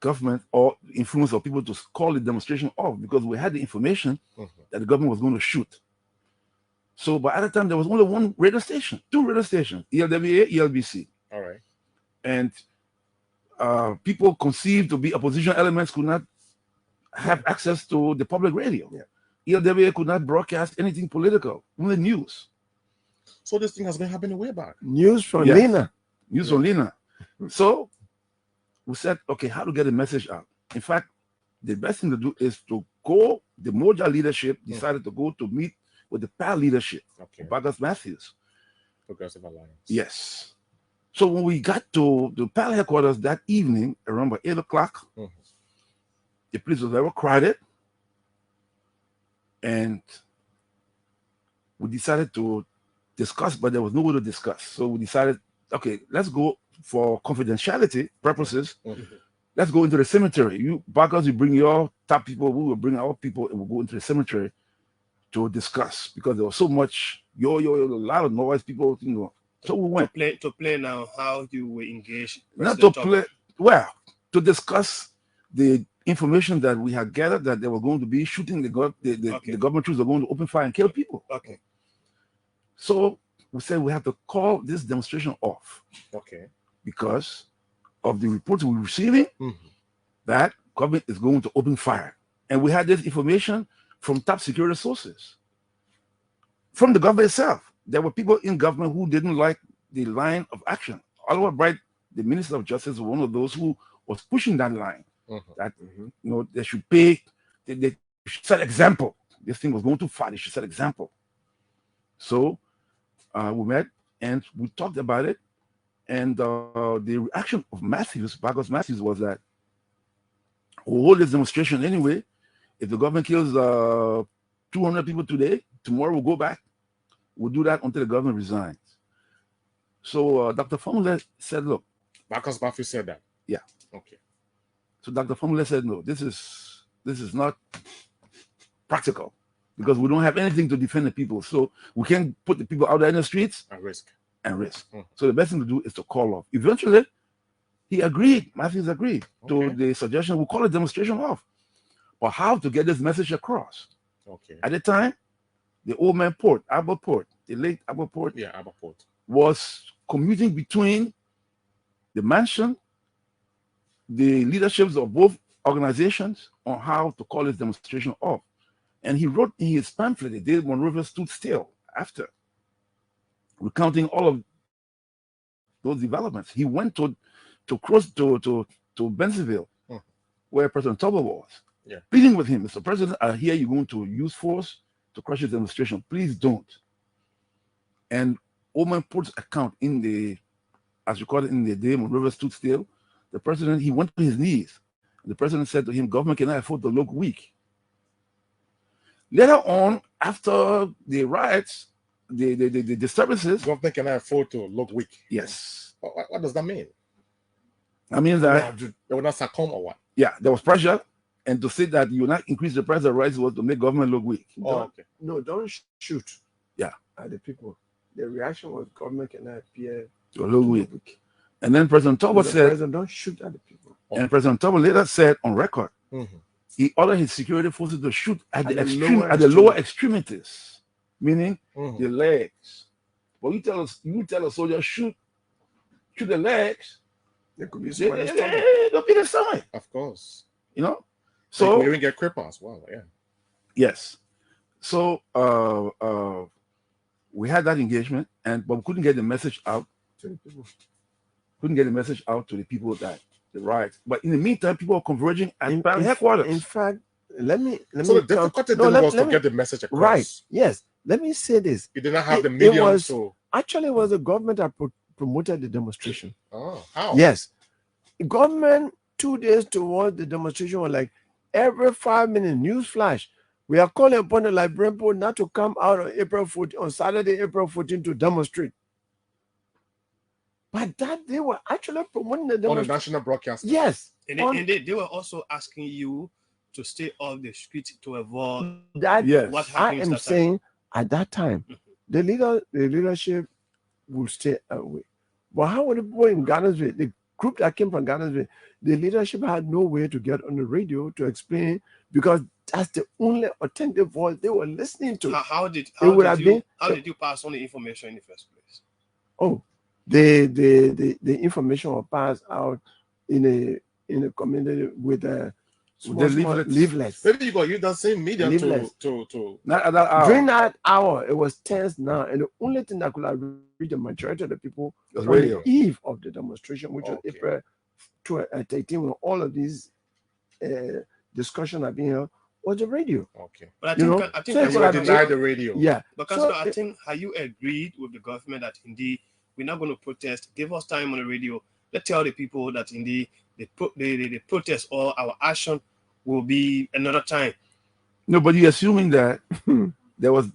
S4: government or influence our people to call the demonstration off? Because we had the information that the government was going to shoot. So by the time there was only one radio station, two radio stations, ELWA, ELBC.
S2: All right.
S4: And people conceived to be opposition elements could not have access to the public radio. ELWA could not broadcast anything political, only news.
S2: So this thing has been happening way back.
S3: News from Lena.
S4: News from Lena. So we said, okay, how to get the message out? In fact, the best thing to do is to go, the Moja leadership decided to go to meet with the PAL leadership, Vargas Matthews.
S2: Progressive Alliance.
S4: Yes. So when we got to the PAL headquarters that evening, around about 8 o'clock, the place was very crowded. And we decided to discuss, but there was nowhere to discuss. So we decided, okay, let's go for confidentiality purposes. Let's go into the cemetery. You Vargas, you bring your top people, we will bring our people, and we'll go into the cemetery to discuss, because there was so much a lot of noise, people, you know. So we went
S1: to play now how you will engage.
S4: Not to play, well, to discuss the information that we had gathered that they were going to be shooting the government troops were going to open fire and kill people. So we said we have to call this demonstration off. Because of the reports we were receiving that government is going to open fire. And we had this information from top security sources, from the government itself. There were people in government who didn't like the line of action. Oliver Bright, the Minister of Justice, was one of those who was pushing that line. That you know, they should pay, they should set example. This thing was going too far, they should set example. So we met and we talked about it. And the reaction of Matthews, Vargas Matthews, was that we'll hold this demonstration anyway. If the government kills 200 people today, tomorrow we'll go back. We'll do that until the government resigns. So Dr. Formula said, look.
S2: Vargas Matthews said that?
S4: Yeah. So Dr. Formula said, no, this is not practical, because we don't have anything to defend the people. So we can't put the people out there in the streets. And risk. So the best thing to do is to call off. Eventually, he agreed, Matthews agreed to the suggestion, we'll call a demonstration off. But how to get this message across? At the time, the old man Port, Albert Port, the late Albert Port, was commuting between the mansion, the leaderships of both organizations on how to call this demonstration off. And he wrote in his pamphlet, the day Monrovia stood still, after recounting all of those developments. He went to cross to Bensonville, where President Tubble was, pleading with him, Mr. President, I hear you're going to use force to crush this demonstration. Please don't. And Oman Port's account in the, as recorded in the day Monrovia stood still, the president, he went to his knees. The president said to him, government cannot afford to look weak. Later on, after the riots, the disturbances.
S2: Government can afford to look weak.
S4: Yes.
S2: What does that mean?
S4: I mean that
S2: they will not succumb or what?
S4: Yeah, there was pressure, and to say that you will not increase the price of rice was to make government look weak.
S2: Okay.
S3: No, don't shoot.
S4: Yeah.
S3: At the people. The reaction was government cannot appear
S4: to look weak. And then President Tobo said,
S3: President, don't shoot at the people.
S4: And President Tobo later said on record,
S2: mm-hmm.
S4: he ordered his security forces to shoot at the lower extremities, meaning
S2: mm-hmm.
S4: the legs. But you tell a soldier shoot the legs,
S3: there could be
S4: they'll be the stomach.
S2: Of course.
S4: You know? So
S2: we even get cripples. Wow, yeah.
S4: Yes. So we had that engagement, but we couldn't get the message out to the people. Couldn't get the message out to the people that the riots. But in the meantime, people are converging at headquarters.
S3: In fact, let me.
S2: So the difficulty was to get the message across.
S3: Right. Yes. Let me say this.
S2: You did not have the medium.
S3: Actually, it was the government that promoted the demonstration.
S2: Oh, how?
S3: Yes. The government 2 days towards the demonstration was like, every 5 minutes, news flash. We are calling upon the Liberian people not to come out on April 14, on Saturday, April 14 to demonstrate. But that they were actually promoting the demonstration.
S2: On the national broadcast.
S3: Yes.
S1: And they were also asking you to stay off the street to avoid
S3: that.
S4: Yes.
S3: What I am saying at that time, the leadership would stay away. But how would the people in Ghana's the group that came from Ghana's the leadership had no way to get on the radio to explain, because that's the only authentic voice they were listening to.
S1: How did you pass on the information in the first place?
S3: Oh, the information was passed out in a community with leaflets.
S2: Maybe you got the same media to
S4: not at that hour.
S3: During that hour, it was tense now, and the only thing that could have reached the majority of the people was on the eve of the demonstration, which was April 13, when all of these discussions are being held, was the radio.
S2: Okay.
S1: But I think
S2: so denied the radio.
S3: Yeah.
S1: Because I think, have you agreed with the government that indeed we're not going to protest? Give us time on the radio. Let's tell the people that indeed the protest or our action will be another time.
S4: No, but you're assuming that there was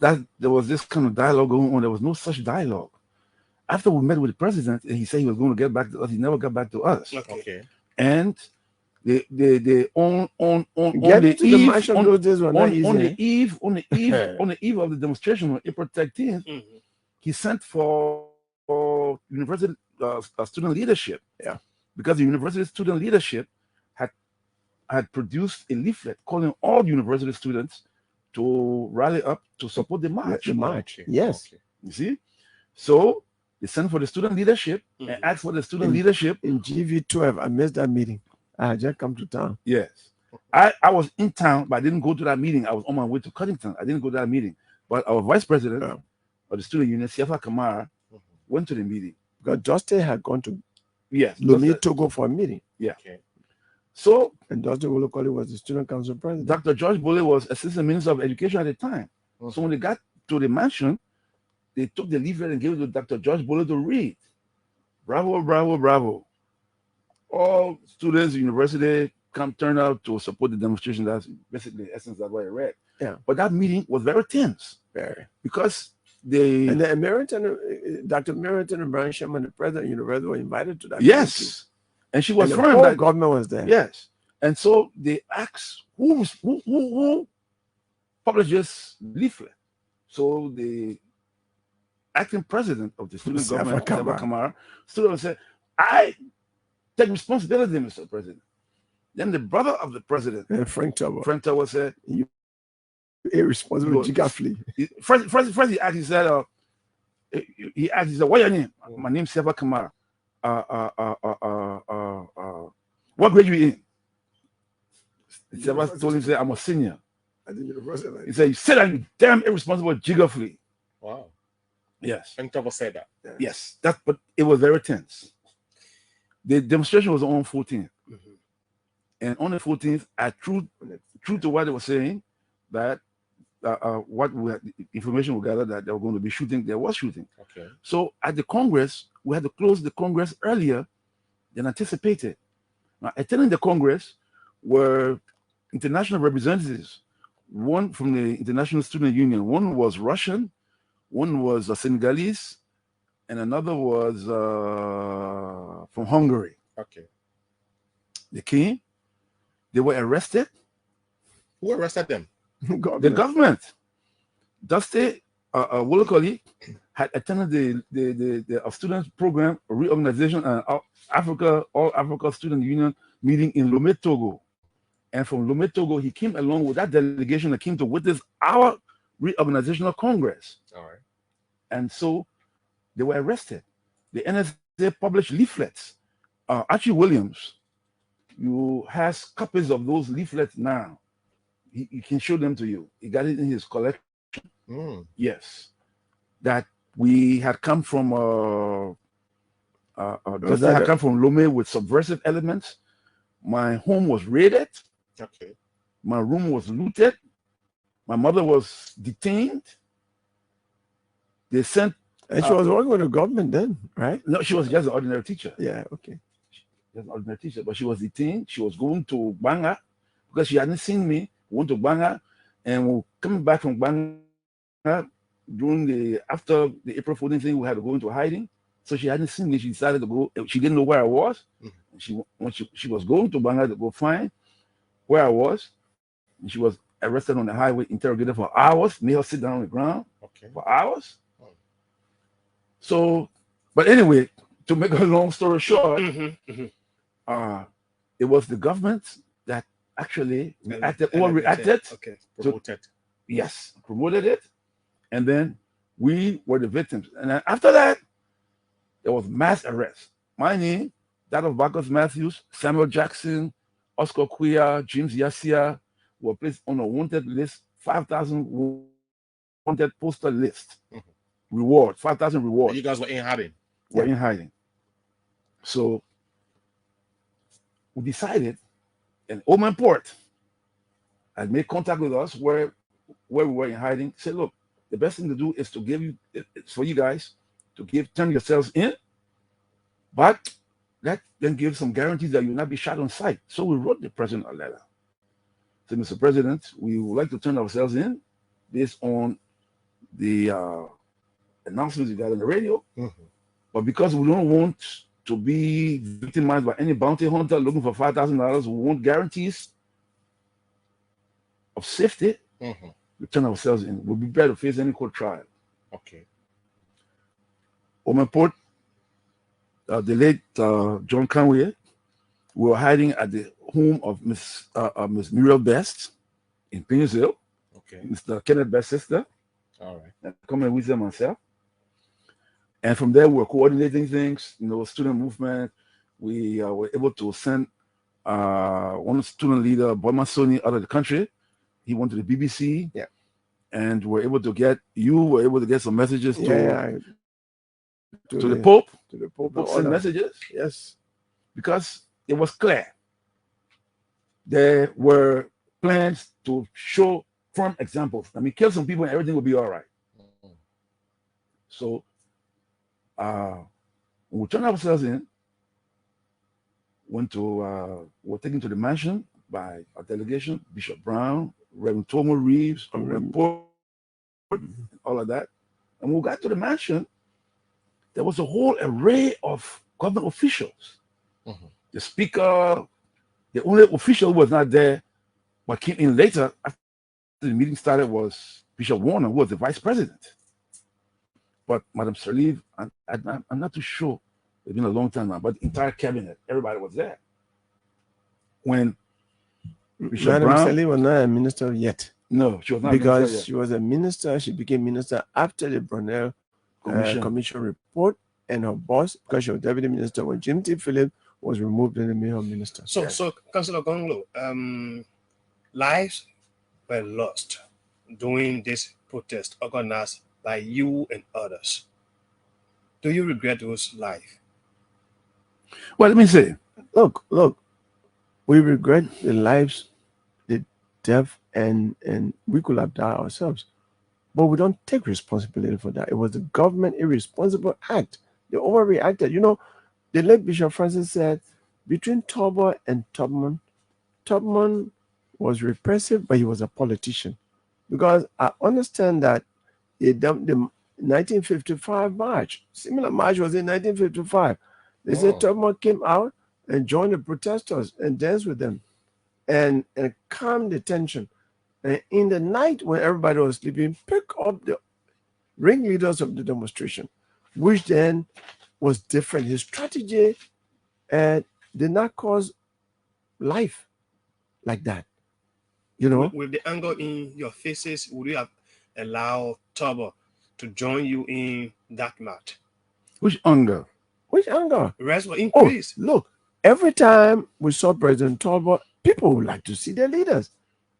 S4: this kind of dialogue going on. There was no such dialogue. After we met with the president and he said he was going to get back to us, he never got back to us.
S2: Okay.
S4: And on the eve of the demonstration on April 13th, he sent for university student leadership.
S3: Yeah.
S4: Because the university student leadership had produced a leaflet calling all university students to rally up to support the march.
S3: The march. Yes.
S2: Okay.
S4: You see? So they sent for the student leadership and asked for the student leadership.
S3: In GV12, I missed that meeting. I had just come to town.
S4: Yes. I was in town, but I didn't go to that meeting. I was on my way to Cuttington. I didn't go to that meeting. But our vice president of the student union, Tiawan Gongloe, went to the meeting.
S3: Because Justin had gone to
S4: Lomé,
S3: Togo for a meeting.
S4: Yeah.
S2: Okay.
S3: So, and Justin Gongloe was the student council president.
S4: Dr. George Bole was assistant minister of education at the time. So when they got to the mansion, they took the leaflet and gave it to Dr. George Bole to read. Bravo, bravo, bravo. All students in the university turn out to support the demonstration. That's basically the essence of what I read.
S3: Yeah.
S4: But that meeting was very tense.
S3: Very.
S4: Because
S3: and the Dr. Meriton and Brian Sherman, the president of the university, were invited to that.
S4: Yes.
S3: Meeting.
S4: And she was
S3: and
S4: firm
S3: that government was there.
S4: Yes. And so they asked who published this leaflet. So the acting president of the student government, Tiawan Gongloe, stood up and said, I take responsibility, Mr. President. Then the brother of the president,
S3: Frank
S4: Tobo said,
S3: you irresponsible gigafly.
S4: First he asked, he said, what's your name? My name's Tiawan Gongloe. What grade you in? Tiawan told him, he said, I'm a senior. He said, you said that, you damn irresponsible gigafly.
S2: Wow.
S4: Yes.
S2: And Tobo said that.
S4: Yes. But it was very tense. The demonstration was on 14th. And on the 14th, true to what they were saying, that information we gathered that they were going to be shooting, there was shooting.
S2: Okay.
S4: So at the Congress, we had to close the Congress earlier than anticipated. Now, attending the Congress were international representatives, one from the International Student Union, one was Russian, One was a Senegalese, and another was from Hungary.
S2: Okay.
S4: They came, they were arrested.
S2: Who arrested them?
S4: The government. Dusty Wolokoli had attended the students program reorganization and All Africa Student Union meeting in Lomé, Togo. And from Lomé, Togo, he came along with that delegation that came to witness our reorganizational congress.
S2: All right.
S4: And so they were arrested. The NSA published leaflets. Archie Williams, you has copies of those leaflets now. He can show them to you. He got it in his collection. Yes. That we had come from Lomé with subversive elements. My home was raided.
S2: Okay.
S4: My room was looted. My mother was detained. They sent.
S3: And she was working with the government then, right?
S4: No, she was just an ordinary teacher.
S3: Yeah, okay.
S4: Just an ordinary teacher, but she was detained. She was going to Banga because she hadn't seen me. We went to Banga, and we coming back from Banga during after the April 14th thing, we had to go into hiding. So she hadn't seen me. She decided to go. She didn't know where I was. When she was going to Banga to go find where I was, and she was arrested on the highway, interrogated for hours, made her sit down on the ground for hours. So, but anyway, to make a long story short, it was the government that actually reacted. Promoted it, and then we were the victims. And then after that, there was mass arrest. My name, that of Marcus Matthews, Samuel Jackson, Oscar Quia, James Yasia were placed on a wanted list, 5,000 wanted poster list. Reward, 5,000 reward.
S2: You guys were in hiding.
S4: In hiding. So we decided, and Oman Port had made contact with us where we were in hiding. Said, look, the best thing to do is to give you, it's for you guys to turn yourselves in, but that then gives some guarantees that you'll not be shot on sight. So we wrote the president a letter. Said, Mr. President, we would like to turn ourselves in based on the announcements you got on the radio, but because we don't want to be victimized by any bounty hunter looking for $5,000, we want guarantees of safety. We turn ourselves in. We'll be prepared to face any court trial.
S2: Okay.
S4: Oman Port, the late John Conway, we were hiding at the home of Miss Muriel Best in Painesville.
S2: Okay.
S4: Mr. Kenneth Best's sister.
S2: All right.
S4: And come and with them myself. And from there, we were coordinating things, student movement. We were able to send one student leader, Boy Masoni, out of the country. He went to the BBC.
S3: Yeah.
S4: And were able to get some messages to the Pope.
S3: To the Pope.
S4: Pope sent messages.
S3: Yes.
S4: Because it was clear. There were plans to show firm examples. I mean, kill some people and everything will be all right. So when we turned ourselves in, were taken to the mansion by a delegation, Bishop Brown, Reverend Tomo Reeves, Reverend Port, all of that. And when we got to the mansion, there was a whole array of government officials. The speaker, the only official who was not there, but came in later after the meeting started, was Bishop Warner, who was the vice president. But Madam Sirleaf, I'm not too sure. It's been a long time now, but the entire cabinet, everybody was there. When Bishop
S3: Madam
S4: Brown,
S3: Sirleaf was not a minister yet.
S4: No, she was not.
S3: Because she was a minister. She became minister after the Brunel Commission report, and her boss, because she was deputy minister when Jim T. Philip was removed and made her minister.
S1: So Councillor Gongloe, lives were lost during this protest organized by you and others. Do you regret those lives?
S4: Well, let me say,
S3: look, we regret the lives, the death, and we could have died ourselves. But we don't take responsibility for that. It was the government irresponsible act. They overreacted. The late Bishop Francis said, between Tobo and Tubman, Tubman was repressive, but he was a politician. Because I understand that the 1955 march. Similar march was in 1955. They said
S2: Oh.
S3: Tubman came out and joined the protesters and danced with them and calmed the tension. And in the night when everybody was sleeping, pick up the ringleaders of the demonstration, which then was different. His strategy did not cause life like that. You know,
S1: with the anger in your faces, would you have allowed Turbo to join you in that match?
S4: Which anger?
S3: Which anger?
S1: Rest will increase.
S3: Look, every time we saw President Turbo, people would like to see their leaders.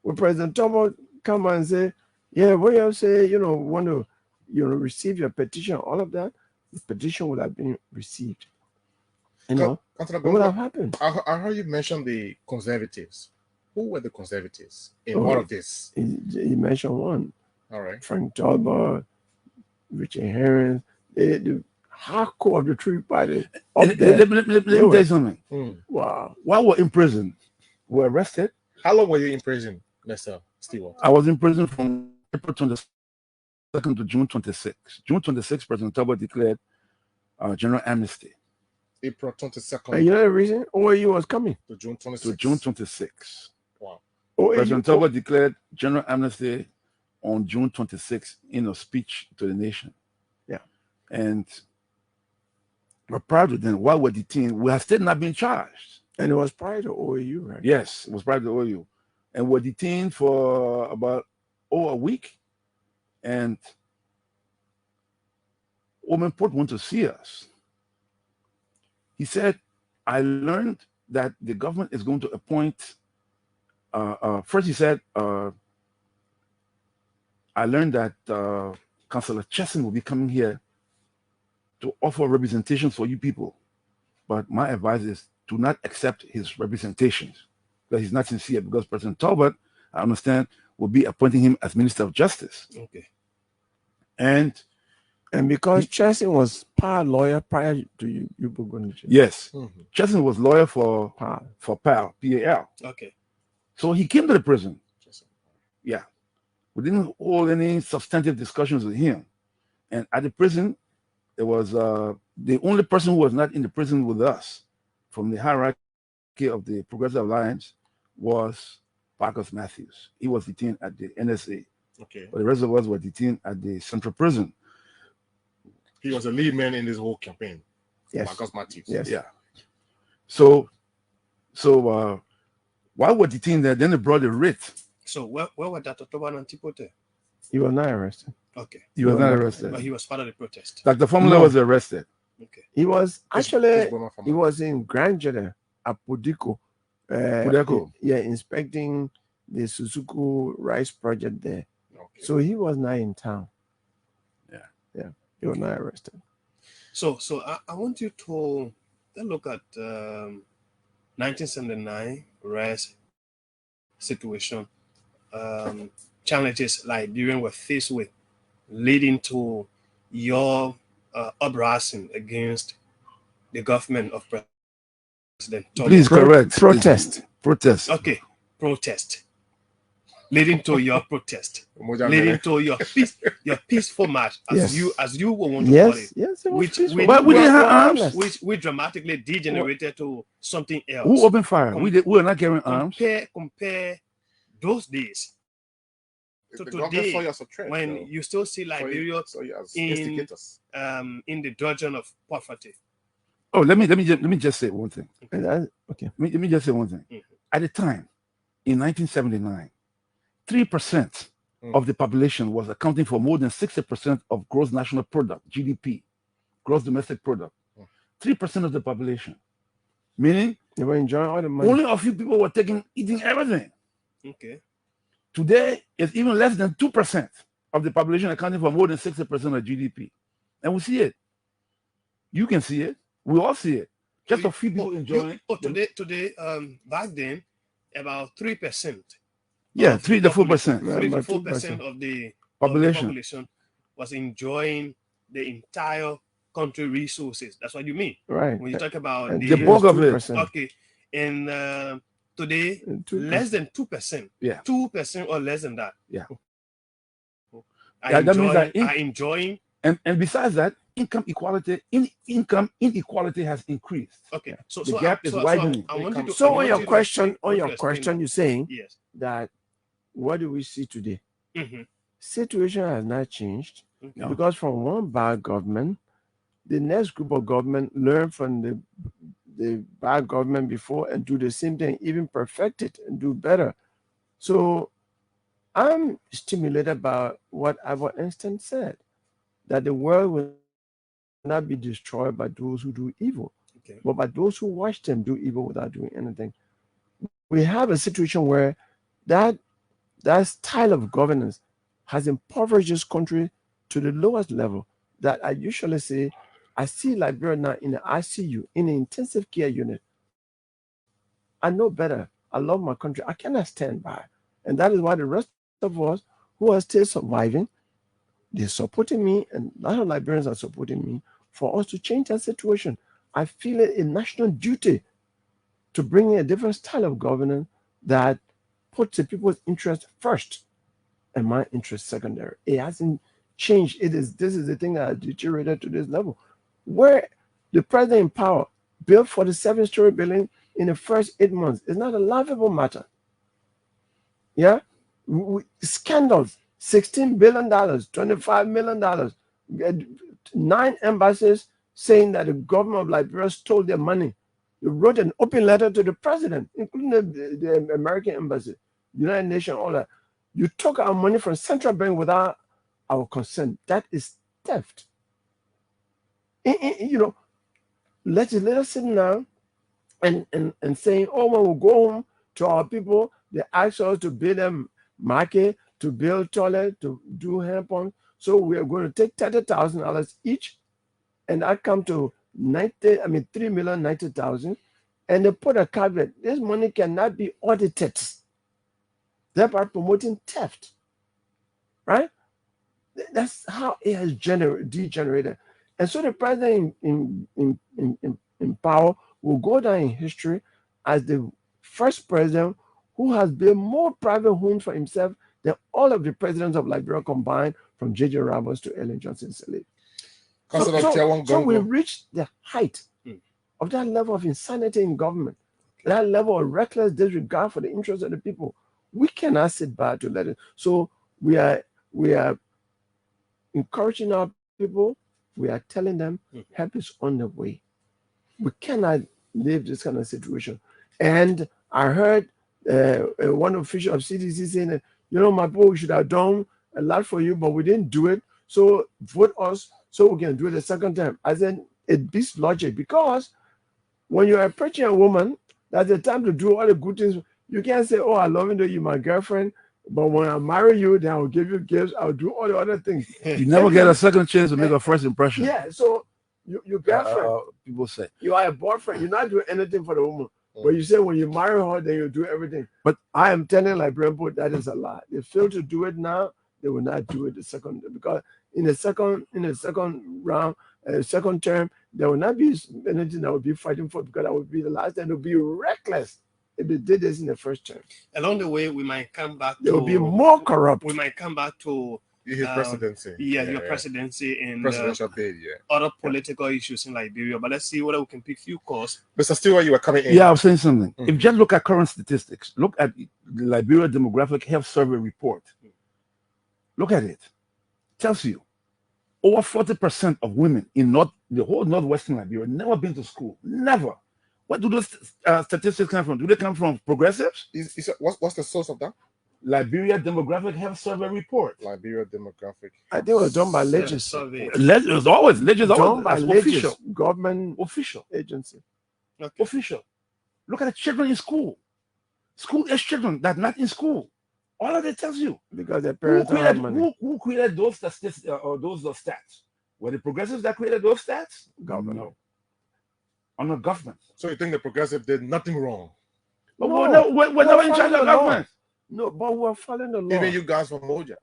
S3: When President Turbo come and say, yeah, what you say, want to, receive your petition, all of that, the petition would have been received. What would have happened?
S2: I heard you mention the conservatives. Who were the conservatives in all of this?
S3: You mentioned one.
S2: All right.
S3: Frank Talbot, Richard Herring, the hardcore of the Tree Party.
S4: Let me tell you something.
S3: Wow.
S4: While we're in prison, we were arrested.
S2: How long were you in prison, Mr. Stewart?
S4: I was in prison from April 22nd to June 26th. June 26th, President Talbot declared general amnesty.
S2: April 22nd.
S3: And you know the reason? OAU was coming.
S2: To June 26th.
S4: To June 26th.
S2: Wow.
S4: President Talbot declared general amnesty on June 26th in a speech to the nation.
S3: Yeah.
S4: And we're proud of them. While we're detained, we have still not been charged.
S3: And it was prior to OAU, right?
S4: Yes, it was prior to OAU. And we're detained for about a week. And Omen Port went to see us. He said, I learned that the government is going to appoint, first he said, I learned that Councillor Chesson will be coming here to offer representations for you people. But my advice is to not accept his representations because he's not sincere, because President Talbot, I understand, will be appointing him as Minister of Justice.
S1: Okay.
S4: And
S3: because Chesson was PAL lawyer prior to you going to jail.
S4: Yes. Chesson was lawyer for PAL, P-A-L.
S1: Okay.
S4: So he came to the prison. Yeah. We didn't hold any substantive discussions with him. And at the prison, there was the only person who was not in the prison with us from the hierarchy of the Progressive Alliance was Parkus Matthews. He was detained at the NSA.
S2: Okay.
S4: But the rest of us were detained at the Central Prison.
S2: He was a lead man in this whole campaign.
S3: Yes.
S2: Parkus Matthews.
S3: Yes.
S4: Yeah. So while we're detained there, then they brought a writ.
S1: So where were Dr. Toban Antipote?
S3: He was not arrested.
S1: Okay.
S4: He was not arrested.
S1: But he was part of the protest.
S4: Dr. Formula was arrested.
S1: Okay.
S3: He was actually, he was in Grand Jeddah at Podiko. Yeah, inspecting the Suzuku rice project there.
S2: Okay.
S3: So he was not in town.
S4: Yeah.
S3: He was not arrested.
S1: So I want you to look at 1979 rice situation, challenges Liberians were faced with, leading to your uprising against the government of President Thomas.
S4: Please correct.
S3: Protest.
S1: Okay, protest. Leading to your protest, leading to your peaceful march, as you will want to call it.
S3: Yes,
S1: which
S3: we
S4: didn't have arms.
S1: Which dramatically degenerated to something else.
S4: Who opened fire? We were not carrying arms.
S1: Compare those days to today, when you still see Liberia in the dungeon of poverty.
S4: Oh, let me just say one thing.
S3: Okay.
S4: Let me just say one thing. At the time, in 1979, 3% of the population was accounting for more than 60% of gross national product, GDP, gross domestic product. 3% of the population. Meaning
S3: they were enjoying all the money.
S4: Only a few people were eating everything.
S1: Okay.
S4: Today, it's even less than 2% of the population accounting for more than 60% of GDP. And we see it. You can see it. We all see it. Just a few people enjoying.
S1: Today, back then, about 3%.
S4: Yeah, 3 to 4%.
S1: 3 to 4% of the population was enjoying the entire country resources. That's what you mean,
S3: right?
S1: When you talk about
S4: the bulk of it.
S1: Okay, and today less than 2%.
S4: Yeah,
S1: 2% or less than that.
S4: Yeah,
S1: are enjoying
S4: And besides that, income inequality has increased.
S1: Okay, so
S4: the gap is widening.
S1: I want you to,
S3: So
S1: I
S3: on
S1: want
S3: your
S1: you to
S3: question,
S1: explain- I want you to explain that.
S3: you're saying
S1: Yes.
S3: that what do we see today?
S1: Mm-hmm.
S3: Situation has not changed
S1: Okay.
S3: because from one bad government, the next group of government learn from the bad government before and do the same thing, even perfect it and do better. So I'm stimulated by what Albert Einstein said, that the world will not be destroyed by those who do evil,
S1: Okay.
S3: but by those who watch them do evil without doing anything. We have a situation where that style of governance has impoverished this country to the lowest level. That I usually say, I see Liberia now in the ICU, in an intensive care unit. I know better. I love my country. I cannot stand by. And that is why the rest of us who are still surviving, they're supporting me, and a lot of Liberians are supporting me for us to change that situation. I feel it a national duty to bring in a different style of governance that puts the people's interest first and my interest secondary. It hasn't changed. This is the thing that has deteriorated to this level, where the president in power built 47-story building in the first 8 months. It's not a laughable matter. Yeah, scandals, $16 billion, $25 million, 9 embassies saying that the government of Liberia stole their money. They wrote an open letter to the president, including the American embassy, United Nations, all that. You took our money from central bank without our consent. That is theft. You know, legislators sitting down and saying, oh, when we go home to our people, they ask us to build them market, to build toilet, to do hand pump. So we are going to take $30,000 each, and that come to $3,090,000. And they put a caveat: this money cannot be audited, thereby promoting theft. Right? That's how it has degenerated. And so the president in power will go down in history as the first president who has built more private homes for himself than all of the presidents of Liberia combined, from J.J. Ramos to Ellen Johnson Sirleaf. So we reached the height of that level of insanity in government, that level of reckless disregard for the interests of the people. We cannot sit by to let it. So we are encouraging our people. We are telling them help is on the way. We cannot live this kind of situation. And I heard one official of CDC saying that, my people, we should have done a lot for you, but we didn't do it. So vote us so we can do it the second time. I said, it beats logic, because when you're approaching a woman, that's the time to do all the good things. You can't say, oh, I love you, you're my girlfriend, but when I marry you, then I'll give you gifts, I'll do all the other things.
S4: You never get a second chance to make a first impression.
S3: Yeah, so your girlfriend,
S4: people say,
S3: you are a boyfriend, you're not doing anything for the woman. But you say when you marry her, then you do everything. But I am telling Liberian people that is a lie. They fail to do it now, they will not do it the second, because in the second round, second term, there will not be anything that will be fighting for, because that would be the last time. It will be reckless if they did this in the first term.
S1: Along the way, we might come back
S3: They will be more corrupt.
S1: We might come back to
S2: his presidency.
S1: Your presidency and
S2: presidential bid,
S1: other political issues in Liberia. But let's see whether we can pick few calls.
S2: Mr. Stewart, you were coming in.
S4: Yeah, I was saying something. If you just look at current statistics, look at the Liberia Demographic Health Survey report. Look at it. Tells you over 40% of women in the whole northwestern Liberia never been to school. Never. What do those statistics come from? Do they come from progressives?
S2: What's the source of that?
S4: Liberia Demographic Health Survey report.
S2: Liberia Demographic.
S3: I think it was done by Legis.
S4: It was always Legis.
S3: Done by
S4: official
S3: government
S4: official
S3: agency.
S1: Okay.
S4: Official. Look at the children in school. School-age children that not in school. All of it tells you,
S3: because their parents have money.
S4: Who created those statistics or those stats? Were the progressives that created those stats?
S3: Government.
S4: No. On the government.
S2: So you think the progressive did nothing wrong?
S4: We're never in charge of government.
S3: No, but we're following the law.
S2: Even you guys from Moja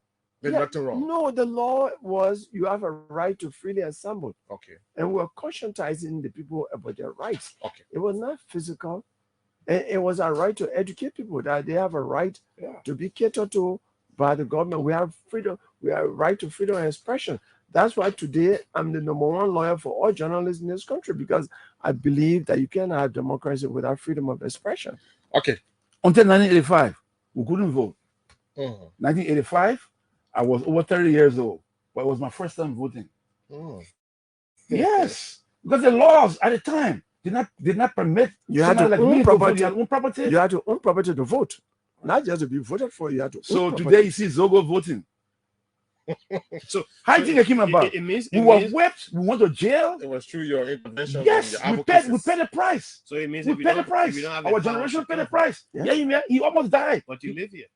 S2: did nothing wrong.
S3: No, the law was you have a right to freely assemble.
S2: Okay.
S3: And we're conscientizing the people about their rights.
S2: Okay.
S3: It was not physical. It was our right to educate people that they have a right to be catered to by the government. We have freedom. We have a right to freedom of expression. That's why today I'm the #1 lawyer for all journalists in this country, because I believe that you cannot have democracy without freedom of expression.
S2: Okay.
S4: Until 1985, we couldn't vote. 1985, I was over 30 years old, but it was my first time voting. Yes, because the laws at the time did not permit
S3: You had to
S4: somebody like
S3: own
S4: me to vote.
S3: property.
S4: You had own property.
S3: You had to own property to vote, not just to be voted for. You had to own
S4: So
S3: property.
S4: today you see Zogo voting.
S1: So
S4: How do you think it came about?
S1: It means
S4: we were whipped. We went to jail.
S2: It was through your intervention.
S4: Yes,
S2: and
S4: we
S2: your
S4: paid the price.
S1: So it means
S4: We
S1: if you
S4: paid the
S1: don't,
S4: price.
S1: if you don't have
S4: Our
S1: the power,
S4: generation
S1: you
S4: paid the
S1: can't
S4: price.
S3: Yeah.
S4: Yeah, he almost died.
S1: But you live here.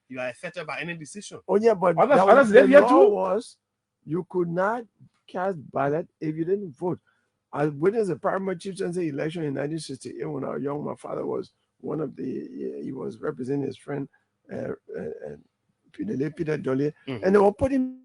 S1: You are affected by any decision.
S3: Oh yeah, but
S4: Others
S3: the
S4: live here
S3: law
S4: too?
S3: was you could not cast ballot if you didn't vote. I witnessed a primary chieftaincy election in 1968 when I was young. My father was one of he was representing his friend Peter Dolly, and they were putting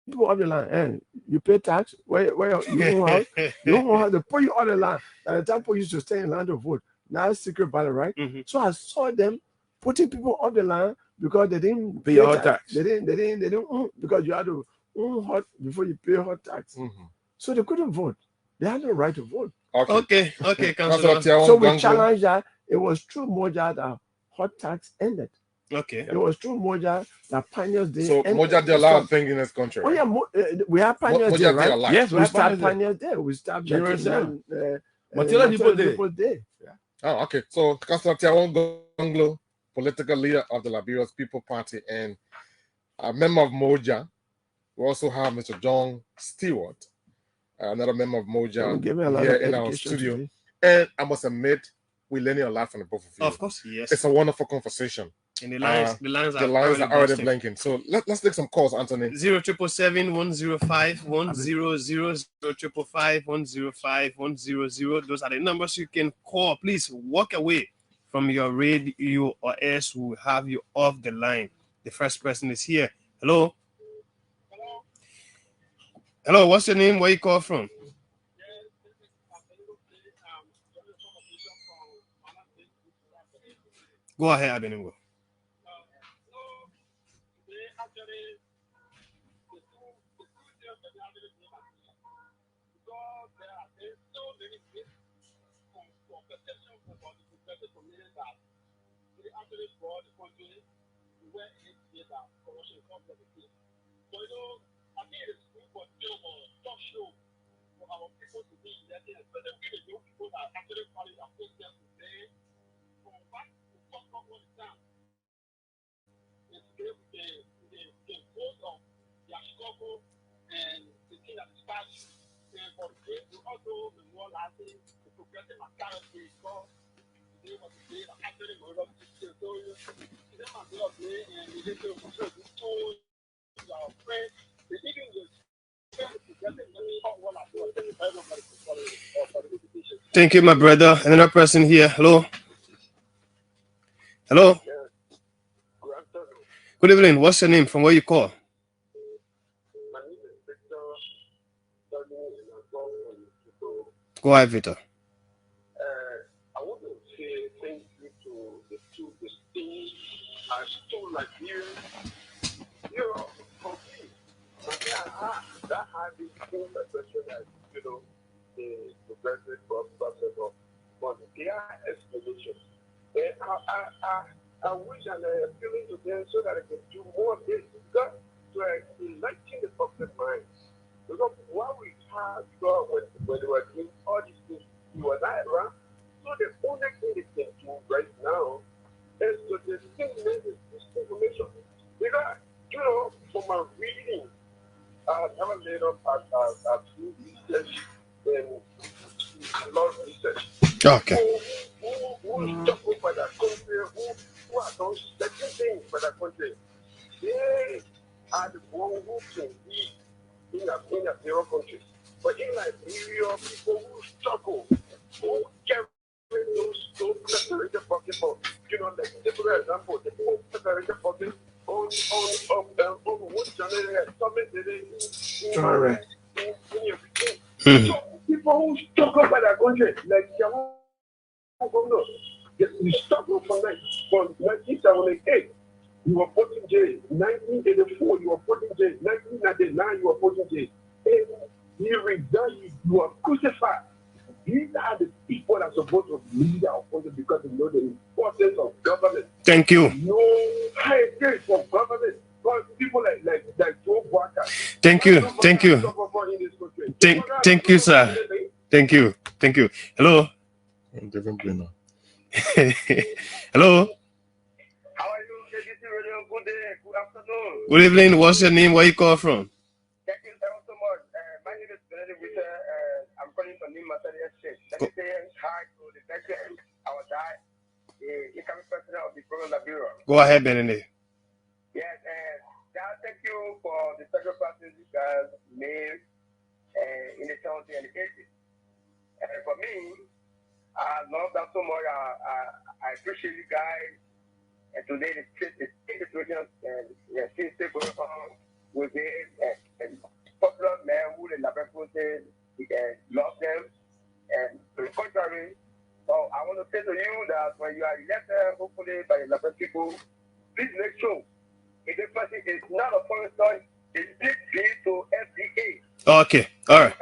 S3: people on the line. And you pay tax, where you own house, you own house, they put you on the line. At the time, people used to stay in line to vote. Now it's secret ballot, right? So I saw them putting people on the line because they didn't
S4: pay hot tax.
S3: They didn't own, because you had to own hot before you pay hot tax. So they couldn't vote. They had no right to vote.
S1: Okay, Councilor.
S3: So we challenged that. It was through Moja that hot tax ended.
S1: Okay.
S3: It was through Moja that Pioneers Day.
S2: So Moja did a lot of things in this country.
S3: Oh yeah, we have Pioneers Day, right?
S4: Yes,
S3: we start Pioneers Day. We start
S4: January 7th.
S3: Matilda
S4: People's
S3: Day.
S2: Yeah. Oh, okay. So Councilor Tiawan Gongloe, political leader of the Liberia's People Party and a member of Moja. We also have Mr. John Stewart, another member of Moja here in our studio. Today. And I must admit, we're learning a lot from the both of you.
S1: Of course, yes.
S2: It's a wonderful conversation.
S1: And the lines are
S2: already blinking. So let's take some calls, Anthony.
S1: 0777 105 100 0555 105 100. Those are the numbers you can call. Please walk away from your radio or else we'll have you off the line. The first person is here. Hello. Hello, what's your name? Where you call from? Go ahead, Abeningo. Thank you, my brother. Another person here. Hello. Hello. Good evening. What's your name? From where you call? Go ahead, Victor.
S5: I want to say thank you to the two distinguished Liberians. You know, for me, that had been full perception that, you know, the president was possible, but their explanations. And I wish and I am appealing to them so that I can do more of this, because to enlighten the public mind. Because what we have got when they were doing all these things, we were not around. So the only thing they can do right now is to disseminate this information. Because, you know, from my reading, I never laid up at few research and a lot of research.
S1: Okay.
S5: Who is talking for that country? Who are those certain things for that country? They are the ones who can lead in a zero country. But in Liberia, people who struggle, who carry those separated pockets, you know, like for example, the whole separated pockets on what channel has something so people who struggle by that country, like Tiawan Gongloe, we struggle from 1978. You were put in jail. 1984, you were put in jail. that the man you are opposing to, he resigned, you are crucified. These are the people that are supposed to lead our opposition because they know the importance of government.
S1: Thank you.
S5: No high grade for government. Because people like Joe Walker.
S1: Thank you. Thank you. Thank you, sir. Thank you. Thank you. Hello. Hello.
S5: How are you, KGC Radio? Good day. Good afternoon.
S1: Good evening. What's your name? Where you call from?
S5: Thank you so much. My name is Benedict Witter. I'm calling from New Material State. Let me say hi to the veteran, our guy, the incoming president of the Liberia Bureau.
S1: Go ahead, Benedict.
S5: Yes, thank you for the sacrifices you guys made in the county and the cases. For me, I love that so much. I appreciate you guys. And today, the situation seems to go on with the popular man who the Labrador love them. And to the contrary, so I want to say to you that when you are elected, hopefully by the Labrador people, please make sure if the person is not a foreign star, it's big to FDA.
S1: Okay. All right.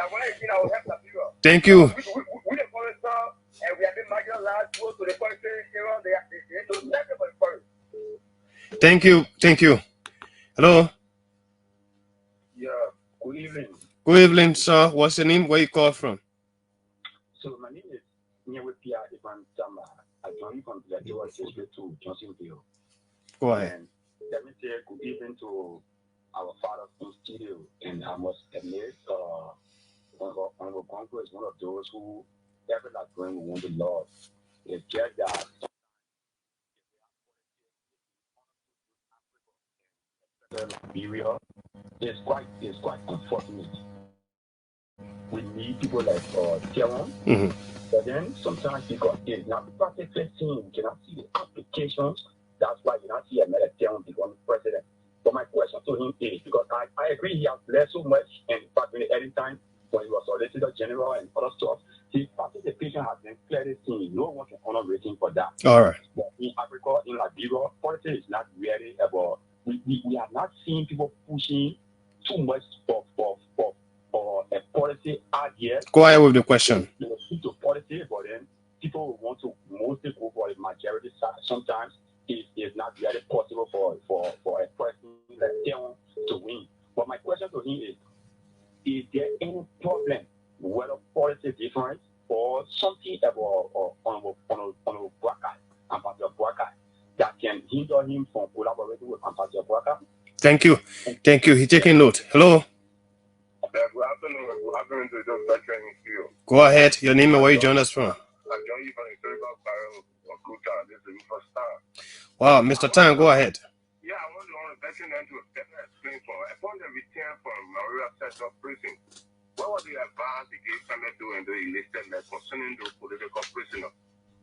S1: Thank you.
S5: We the foreign star, and we have been marginalized, go to the foreign area, they don't never be foreign.
S1: Thank you. Thank you. Hello.
S5: Yeah. Good evening.
S1: Good evening, sir. What's your name? Where you call from?
S5: So my name is Nyawepia Ivan Tama. I joined from the Tiawan Gongloe to Johnsonville.
S1: Go ahead.
S5: And let me say good evening to our father in studio. And I must admit, Honorable Gongloe is one of those who ever like going with the Lord. It's just that Liberia is quite unfortunate. We need people like Tiawan, but then sometimes because it's not the perfect thing, you cannot see the applications. That's why you not see another Tiawan become president. But my question to him is because I agree he has led so much, and in fact, in the early time when he was Solicitor General and other stuff, his participation has been clearly seen. No one can honor him for that.
S1: All right.
S5: But in Africa, in Liberia, politics is not really about. We have not seen people pushing too much for a policy idea.
S1: Go ahead with the question.
S5: They will speak to policy, but then people will want to mostly go for the majority side. Sometimes it's not really possible for a person like Tiawan to win. But my question to him is there any problem whether policy difference or something about on a worker and Pastor Worker that can hinder him from collaborating with Pastor Worker?
S1: Thank you. Thank you. He's taking note. Hello.
S5: Good afternoon. Good afternoon to those veteran field.
S1: Go ahead. Your name and where you join us from?
S5: I join you from the historical barrel of Kuta. This is the first time.
S1: Wow, Mr. Tan, go ahead.
S5: Yeah, I want to veteran to explain for upon the return from Maria Central Prison. What was the advice he gave Samuel doing the enlisted men concerning those political prisoners?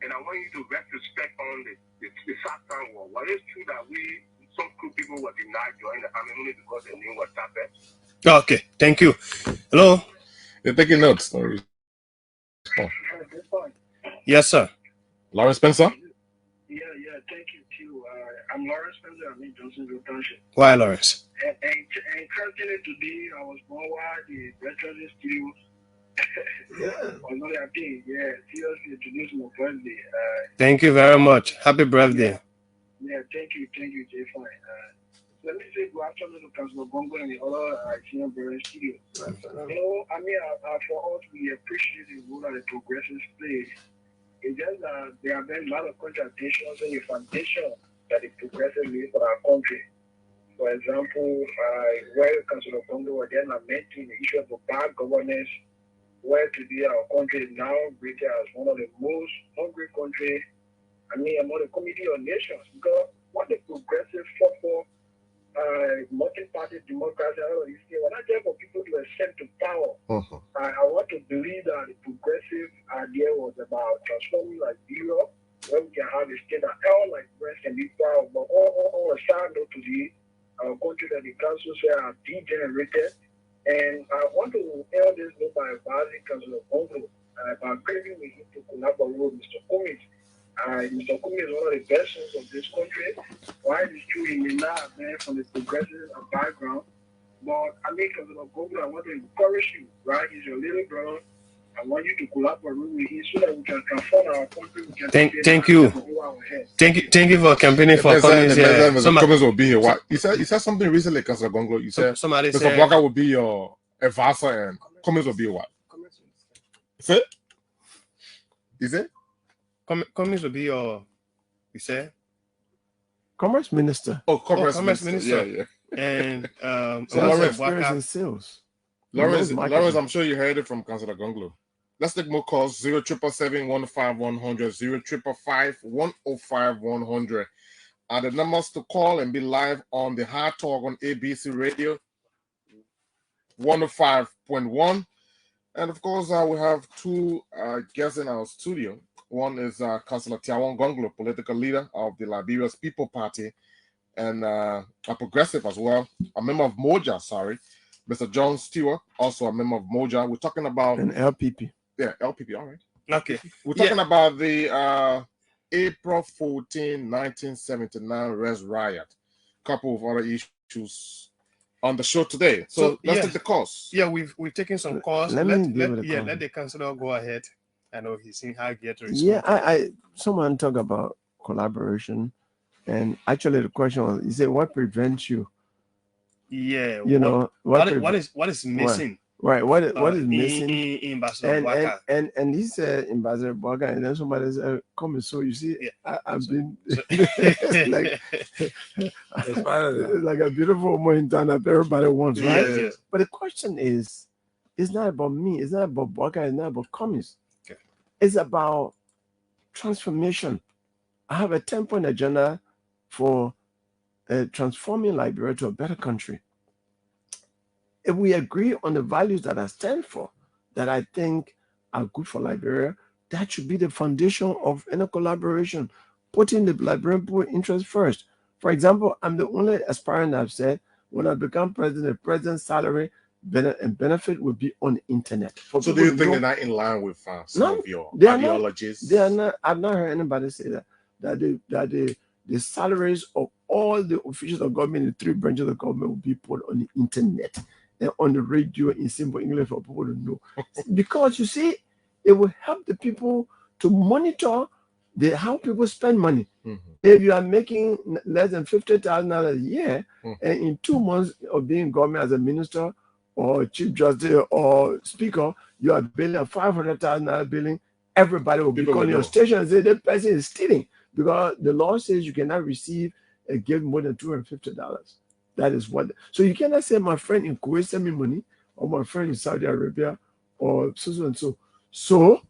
S5: And I want you to retrospect on the Southern War. What is true that some people were denied joining the army only because they knew what happened?
S1: Okay, thank you. Hello.
S2: They're taking notes.
S1: Yes, sir.
S2: Lawrence Spencer?
S5: Yeah, thank you, too. I'm Lawrence Spencer. I'm in Johnsonville Township.
S1: Why, Lawrence?
S5: And currently today, I was born while the veteran still was not happy. Yeah, seriously, today's my birthday.
S1: Thank you very much. Happy birthday.
S5: Yeah, thank you, Jay. Fine. Let me say good afternoon to Councilor Bongo and the other senior brother studio. You know, I mean, for us, we appreciate the role that the progressives play. It's just that there have been a lot of contradictions in the foundation that the progressives lay for our country. For example, where Councilor Bongo was then lamenting the issue of bad governance, where today our country is now rated as one of the most hungry countries, among the Committee of Nations, because what the progressive fought for, multi-party democracy, we're not there for people to ascend to power. I want to believe that the progressive idea was about transforming Liberia, where we can have a state that all Liberians can be proud, but all a side note to our country that the councils are degenerated. And I want to tell this note by advising Councilor Gongloe, by craving with him to collaborate with Mr. Cummings. Mr. Cummings is one of the best sons of this country. While it's true he may not have been from the progressive background, But I mean, Councillor Gongloe, I want to encourage you, right? He's your little brother. I want you to collaborate with him so that we can transform our country. We can
S1: Thank you. Thank you for campaigning for Cummings.
S2: Cummings will be here. What you said something recently, Councillor Gongloe. You said
S1: somebody
S2: Mr.
S1: said
S2: Walker will be your advisor and Cummings will be what? Is it? Is it?
S1: Cummings will be your, you said?
S3: Commerce Minister.
S2: Oh, Commerce
S1: Minister.
S2: Yeah, yeah.
S1: And
S3: so Lawrence in sales.
S2: Lawrence, I'm sure you heard it from Councillor Gongloe. Let's take more calls. 077-105-100, 055-105-100 are the numbers to call and be live on the Hard Talk on ABC Radio 105.1. And of course, we have two guests in our studio. One is Councillor Tiawan Gongloe, political leader of the Liberia's People Party, and a progressive as well, a member of Moja, Mr. John Stewart, also a member of Moja. We're talking about
S3: an LPP.
S2: Yeah, LPP, all right.
S1: Okay.
S2: We're talking about the April 14, 1979 Res Riot. Couple of other issues on the show today. So let's take the calls.
S1: Yeah, we've taken some calls. Let the councillor go ahead. I know he's seen how get to respond.
S3: Yeah, someone talk about collaboration, and actually the question was, he said, what prevents you?
S1: Yeah,
S3: what
S1: is missing?
S3: What is missing
S1: in Ambassador
S3: and he said Ambassador Bwaka, and then somebody said, come and so you see, I've been like a beautiful woman in town that everybody wants, right?
S1: Yes.
S3: But the question is, it's not about me, it's not about Bwaka, it's not about commies.
S1: Okay.
S3: It's about transformation. I have a 10-point agenda for transforming Liberia to a better country. If we agree on the values that I stand for, that I think are good for Liberia, that should be the foundation of any collaboration, putting the Liberian people interest first. For example, I'm the only aspirant I've said, when I become president, the president's salary and benefit will be on the internet.
S2: So do you think they're not in line with some of your ideologies?
S3: They are not. I've not heard anybody say that the salaries of all the officials of government in the 3 branches of government will be put on the internet and on the radio in simple English for people to know. Because you see, it will help the people to monitor how people spend money. If you are making less than $50,000 a year, and in 2 months of being government as a minister or chief justice or speaker, you are billing a $500,000 billing, everybody will be calling your station and say that person is stealing, because the law says you cannot receive a gift more than $250. That is what. So you cannot say my friend in Kuwait send me money, or my friend in Saudi Arabia, or so and so. So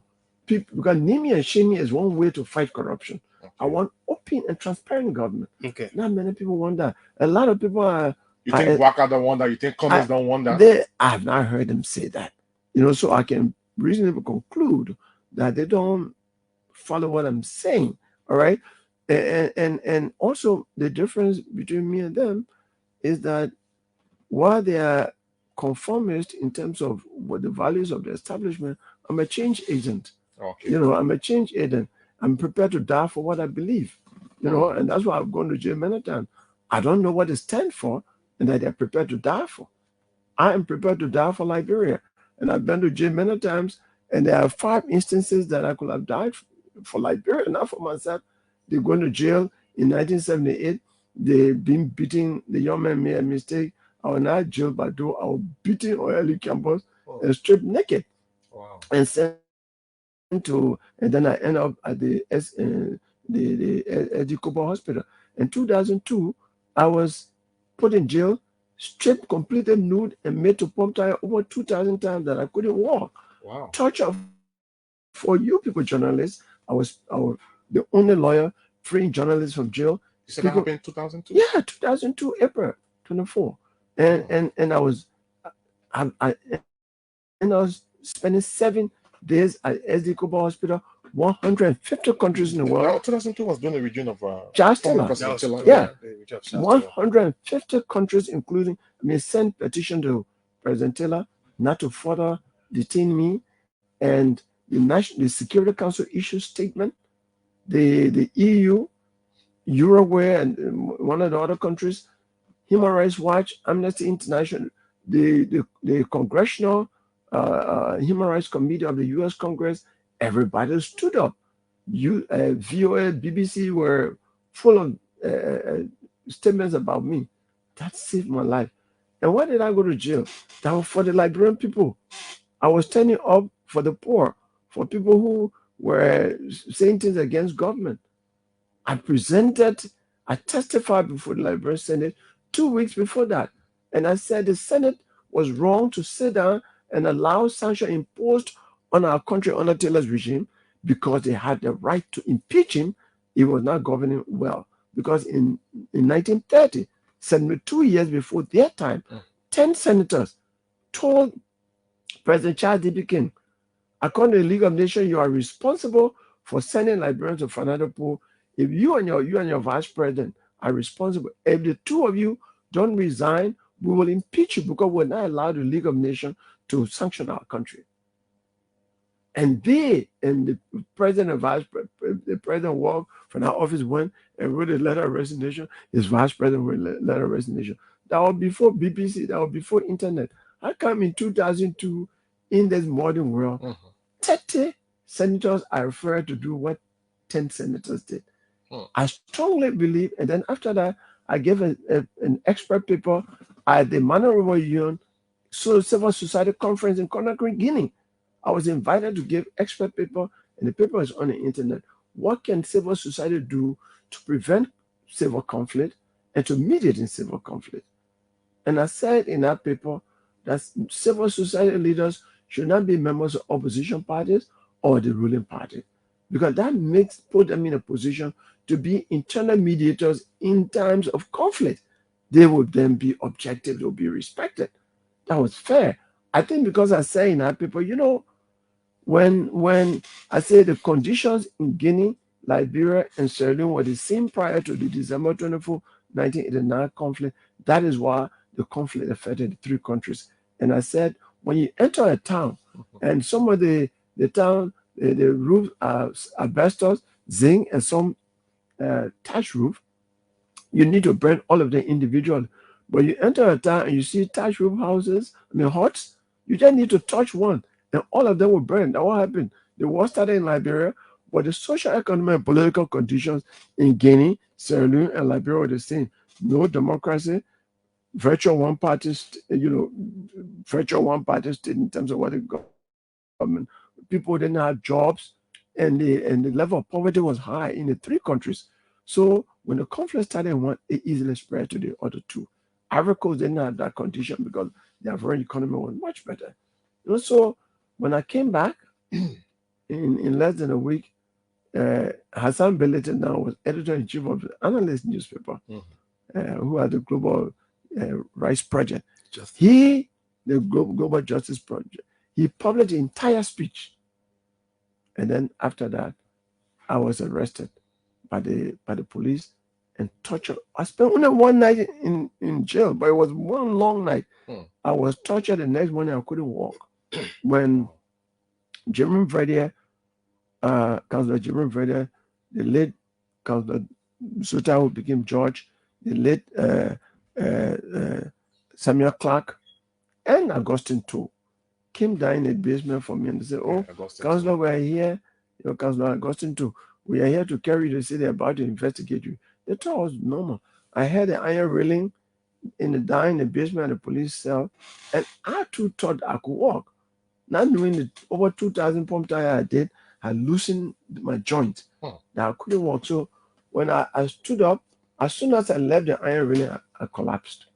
S3: people, because Nimi and Shimi is one way to fight corruption. Okay. I want open and transparent government.
S1: Okay.
S3: Not many people want that. A lot of people are.
S2: You think Waka don't want that? You think Cummings don't want that?
S3: I have not heard them say that. So I can reasonably conclude that they don't follow what I'm saying. All right. And also the difference between me and them is that while they are conformist in terms of what the values of the establishment, I'm a change agent.
S2: Okay.
S3: I'm a change agent. I'm prepared to die for what I believe. And that's why I've gone to jail many times. I don't know what they stand for and that they're prepared to die for. I am prepared to die for Liberia. And I've been to jail many times, and there are 5 instances that I could have died for Liberia, not for myself. They go to jail in 1978. They've been beating, the young man made a mistake. I was not jailed by door. I was beating on early campus and stripped naked.
S2: Wow.
S3: And sent to, and then I end up at the Edikobo Hospital. In 2002, I was put in jail, stripped, completely nude, and made to pump tire over 2,000 times that I couldn't walk.
S2: Wow.
S3: Torture for you people journalists. I was the only lawyer freeing journalists from jail.
S2: You said that happened in 2002?
S3: Yeah, 2002, April 24. And I was spending 7 days at Edikobo Hospital, 150 countries in the world.
S2: 2002 was during the region of
S3: yeah, 150 countries, including, sent petition to President Taylor not to further detain me, and the Security Council issued statement. The EU, Uruguay, and one of the other countries, Human Rights Watch, Amnesty International, the Congressional Human Rights Committee of the U.S. Congress, everybody stood up. VOA, BBC were full of statements about me. That saved my life. And why did I go to jail? That was for the Liberian people. I was standing up for the poor, for people who were saying things against government. I testified before the Liberian Senate 2 weeks before that. And I said the Senate was wrong to sit down and allow sanctions imposed on our country under Taylor's regime because they had the right to impeach him. He was not governing well. Because in 1930, 72 years before their time, 10 senators told President Charles D.B. King, according to the League of Nations, you are responsible for sending Liberians to Fernando Pool. If you and your vice president are responsible, if the two of you don't resign, we will impeach you because we're not allowed the League of Nations to sanction our country. And the president and the president walked from our office, went and wrote a letter of resignation. His vice president wrote a letter of resignation. That was before BBC, that was before internet. I come in 2002 in this modern world. 30 senators are referred to do what 10 senators did. I strongly believe, and then after that, I gave an expert paper at the Manuel River Union Civil Society Conference in Conakry, Guinea. I was invited to give expert paper, and the paper is on the internet. What can civil society do to prevent civil conflict and to mediate in civil conflict? And I said in that paper that civil society leaders should not be members of opposition parties or the ruling party, because that put them in a position to be internal mediators in times of conflict. They would then be objective, they would be respected. That was fair. I think because I say in that paper, when I say the conditions in Guinea, Liberia, and Sierra Leone were the same prior to the December 24, 1989 conflict, that is why the conflict affected the three countries. And I said, when you enter a town and some of the town, the roofs are asbestos, zinc, and some thatch roof, you need to burn all of them individually. But you enter a town and you see thatch roof houses, huts, you just need to touch one, and all of them will burn. That what happened. The war started in Liberia, but the social, economic, and political conditions in Guinea, Sierra Leone, and Liberia were the same. No democracy, virtual one-party, virtual one-party state in terms of what the government. People didn't have jobs, and the level of poverty was high in the three countries. So when the conflict started in one, it easily spread to the other two. Ivory Coast didn't have that condition because their foreign economy was much better. So when I came back in less than a week, Hassan Belete now was editor-in-chief of the Analyst newspaper, who had the Global Rights Project. The Global Justice Project. He published the entire speech. And then after that, I was arrested by the police and tortured. I spent only one night in jail, but it was one long night. I was tortured. The next morning I couldn't walk. When Councillor Jimmy Verdier, the late Councillor Suta, who became George, the late Samuel Clark, and Augustine too, came down in the basement for me and they said, Councillor, we are here, Councillor Augustine too, we are here to carry you to say they're about to investigate you. They thought it was normal. I had the iron railing in the basement of the police cell, and I too thought I could walk. Not knowing the over 2,000 pump tire I did had loosened my joint, that I couldn't walk. So when I stood up, as soon as I left the iron railing, I collapsed.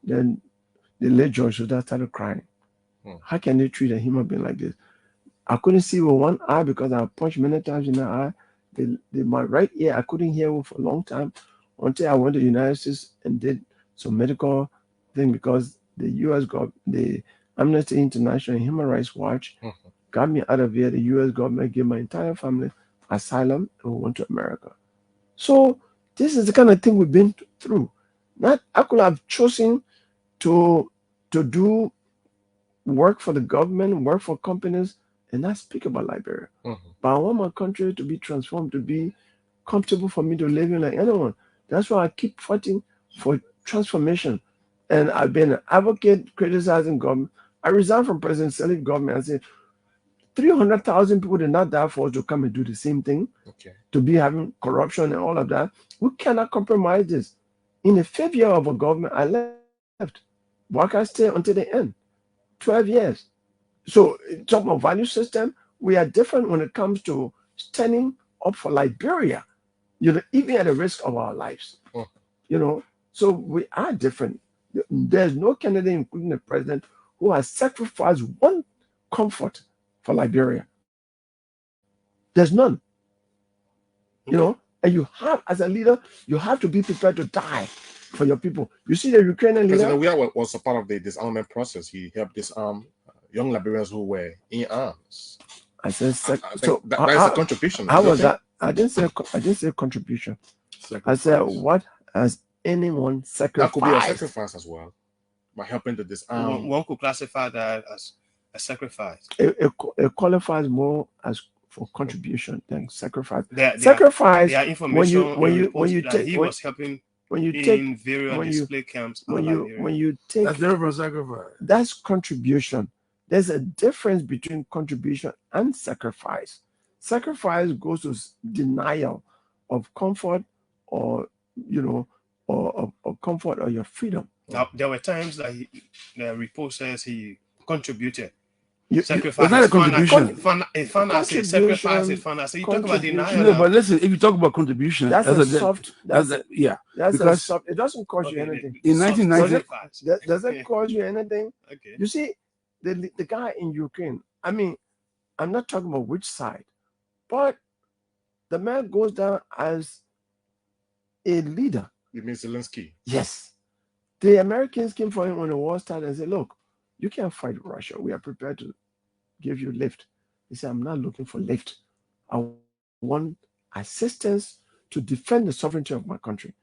S3: Then the late George Suda started crying. How can they treat a human being like this? I couldn't see with one eye because I punched many times in the eye. My right ear, I couldn't hear for a long time until I went to the United States and did some medical thing because the U.S. government, the Amnesty International and Human Rights Watch got me out of here. The U.S. government gave my entire family asylum and we went to America. So this is the kind of thing we've been through. I could have chosen to do work for the government, work for companies, and not speak about Liberia. But I want my country to be transformed, to be comfortable for me to live in like anyone. That's why I keep fighting for transformation. and I've been an advocate criticizing government. I resigned from President Salif government and said 300,000 people did not die for us to come and do the same thing, to be having corruption and all of that. We cannot compromise this. In the 5th year of a government, I left. Waka stayed until the end, 12 years. So, talking about value system, we are different when it comes to standing up for Liberia, even at the risk of our lives. So we are different. There's no candidate, including the president, who has sacrificed one comfort for Liberia. There's none. And you have, as a leader, you have to be prepared to die for your people. You see the Ukrainian leader?
S2: President Weah was a part of the disarmament process. He helped disarm young Liberians who were in arms.
S3: I said,
S2: so that is a contribution.
S3: How was that? I didn't say contribution. I said, what has anyone sacrificed?
S2: That could be a sacrifice as well, by helping to disarm.
S1: One could classify that as a sacrifice.
S3: It qualifies more as for contribution than sacrifice. Sacrifice. When you take,
S1: he was helping.
S3: When you
S1: take various display camps.
S3: When you take,
S4: that's different from sacrifice.
S3: That's contribution. There's a difference between contribution and sacrifice. Sacrifice goes to denial of comfort, or or comfort or your freedom.
S1: Now, there were times that the report says he contributed.
S4: Sacrifice. It's not a contribution.
S1: You talk about denial.
S4: No, but listen, if you talk about contribution,
S3: that's a soft. That's
S4: because
S3: a soft. It doesn't cost you anything.
S4: In 1990,
S3: does it cost you anything?
S1: Okay.
S3: You see, the guy in Ukraine. I mean, I'm not talking about which side, but the man goes down as a leader.
S2: You mean Zelensky?
S3: Yes. The Americans came for him when the war started and said, look, you can't fight Russia. We are prepared to give you lift. He said, I'm not looking for lift. I want assistance to defend the sovereignty of my country.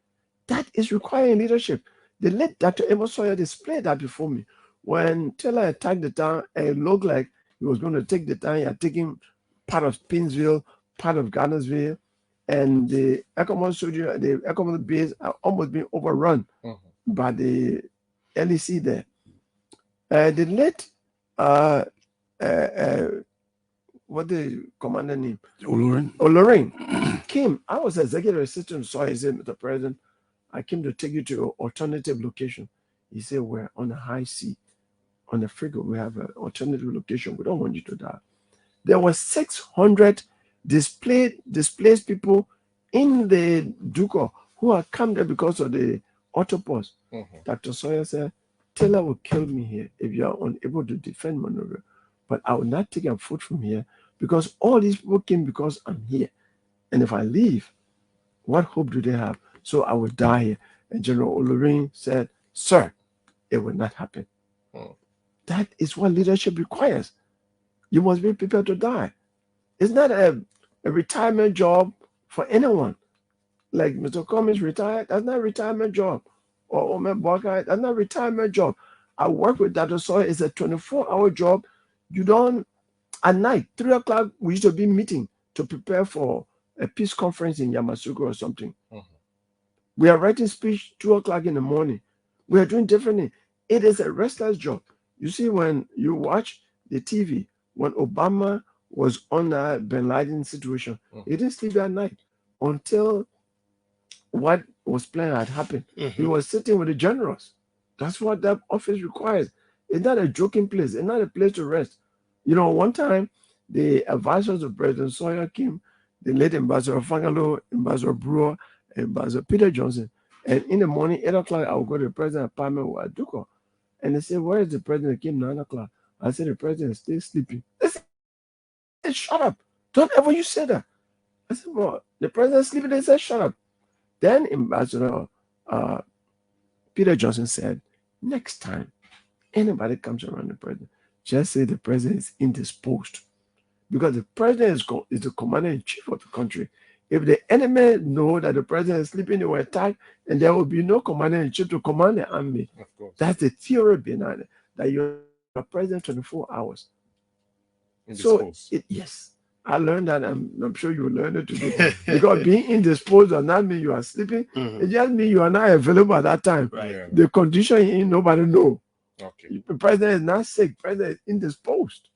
S3: That is requiring leadership. The late Dr. Amos Sawyer displayed that before me. When Taylor attacked the town, it looked like he was going to take the town. He had taken part of Painesville, part of Garnersville, and the Economic base are almost being overrun by the LEC there. The late what the commander name? Olorin came. I was executive assistant, so I said, Mr. President, I came to take you to an alternative location. He said, we're on a high sea. On the frigate, we have an alternative location. We don't want you to die. There were 600 displaced people in the Duco who had come there because of the autopause. Dr. Sawyer said, Taylor will kill me here if you are unable to defend Monrovia. But I will not take a foot from here because all these people came because I'm here. And if I leave, what hope do they have? So I will die here. And General Olorin said, sir, it will not happen. That is what leadership requires. You must be prepared to die. It's not a retirement job for anyone. Like Mr. Cummings retired, that's not a retirement job. Or Omer Baka, that's not a retirement job. I work with Dr. Sawyer, it's a 24-hour job. You don't, at night, 3 o'clock, we used to be meeting to prepare for a peace conference in Yamoussoukro or something. We are writing speech 2 o'clock in the morning. We are doing different things. It is a restless job. You see, when you watch the TV, when Obama was on that Bin Laden situation, he didn't sleep at night until what was planned had happened. He was sitting with the generals. That's what that office requires. It's not a joking place. It's not a place to rest. You know, one time, the advisors of President Sawyer came, the late Ambassador Fangalo, Ambassador Brewer, Ambassador Peter Johnson. And in the morning, 8 o'clock, I would go to the president's apartment with Aduko. And they said, where is the president? He came 9 o'clock. I said, the president is still sleeping. They said, shut up. Don't ever you say that. I said, well, the president is sleeping. They said, shut up. Then Ambassador Peter Johnson said, next time anybody comes around the president, just say the president is indisposed. Because the president is the commander-in-chief of the country. If the enemy know that the president is sleeping, they will attack, and there will be no commander-in-chief to command the army.
S2: Of course.
S3: That's the theory behind it, that you're president 24 hours.
S2: So,
S3: yes. I learned that. I'm sure you learned it today. Because being indisposed does not mean you are sleeping. It just means you are not available at that time.
S1: Right.
S2: Yeah.
S3: The condition in nobody know.
S2: Okay.
S3: The president is not sick. President is indisposed.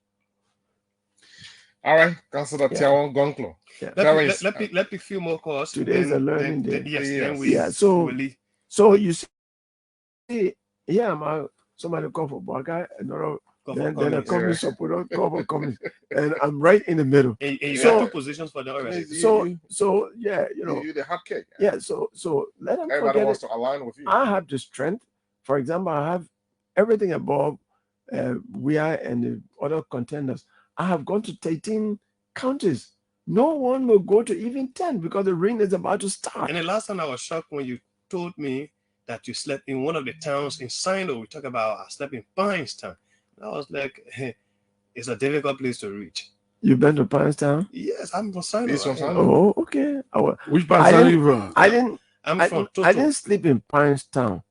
S2: All right, Councillor
S3: Yeah.
S2: Tiawan Gongloe.
S3: Yeah.
S1: Let me a few more calls.
S3: Today is a learning day.
S1: Yes.
S2: Yes.
S1: Then we
S3: Yeah. So
S1: will leave.
S3: so you see, yeah, somebody call for Baka, another then a communist supporter call for communist, and I'm right in the middle.
S1: And you
S3: So-
S1: have two positions for the already.
S3: So yeah,
S2: you the hot cake.
S3: yeah. So let them
S2: Everybody
S3: forget
S2: wants
S3: it.
S2: to align with you.
S3: I have the strength. For example, I have everything above we are and the other contenders. I have gone to 13 counties. No one will go to even 10 because the ring is about to start.
S1: And the last time I was shocked when you told me that you slept in one of the towns in Sino. We talk about I slept in Pinestown. I was like, it's a difficult place to reach.
S3: You've been to Pinestown?
S1: Yes, I'm from Sino.
S2: He's from Sino.
S3: Oh, okay.
S4: Which part are you from?
S3: I didn't
S1: from
S3: I didn't sleep in Pinestown.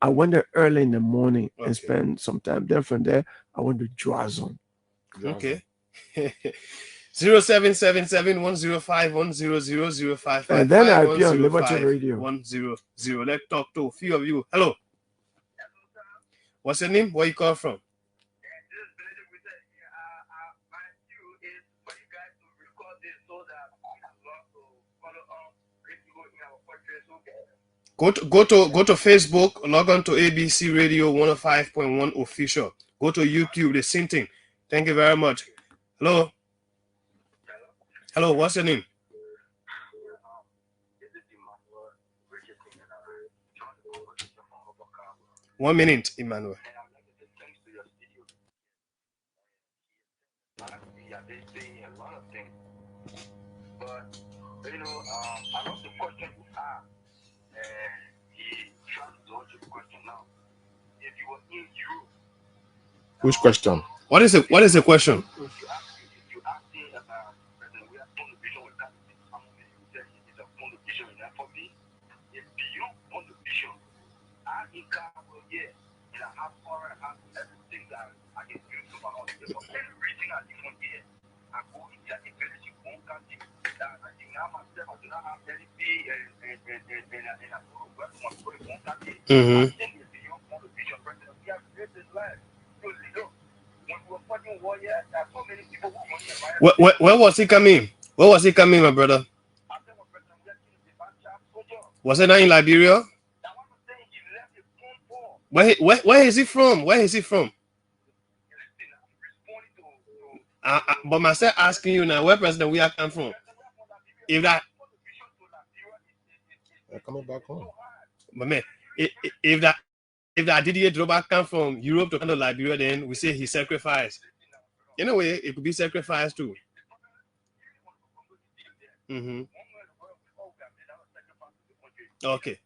S3: I went there early in the morning
S1: Okay.
S3: and spent some time. Then from there, I went to Juazon.
S1: Okay. 0777-105-100-055.
S3: And then I appear on Liberty Radio.
S1: 100. Let's talk to a few of you. Hello. What's your name? Where you call from? Go to Facebook, log on to ABC Radio 105.1 official. Go to YouTube, the same thing. Thank you very much. Hello. Hello, what's your name? One minute, Emmanuel.
S2: Which question?
S1: What is the question? Mm-hmm. Where was he coming? Where was he coming, my brother? Was it not in Liberia? Where is he from? Where is he from? But myself asking you now, where President we are come from? If that,
S2: They're coming back home.
S1: but man, if that Didier Drogba come from Europe to come to Liberia, then we say he sacrificed. In a way, it could be sacrificed too. Mm-hmm. Okay.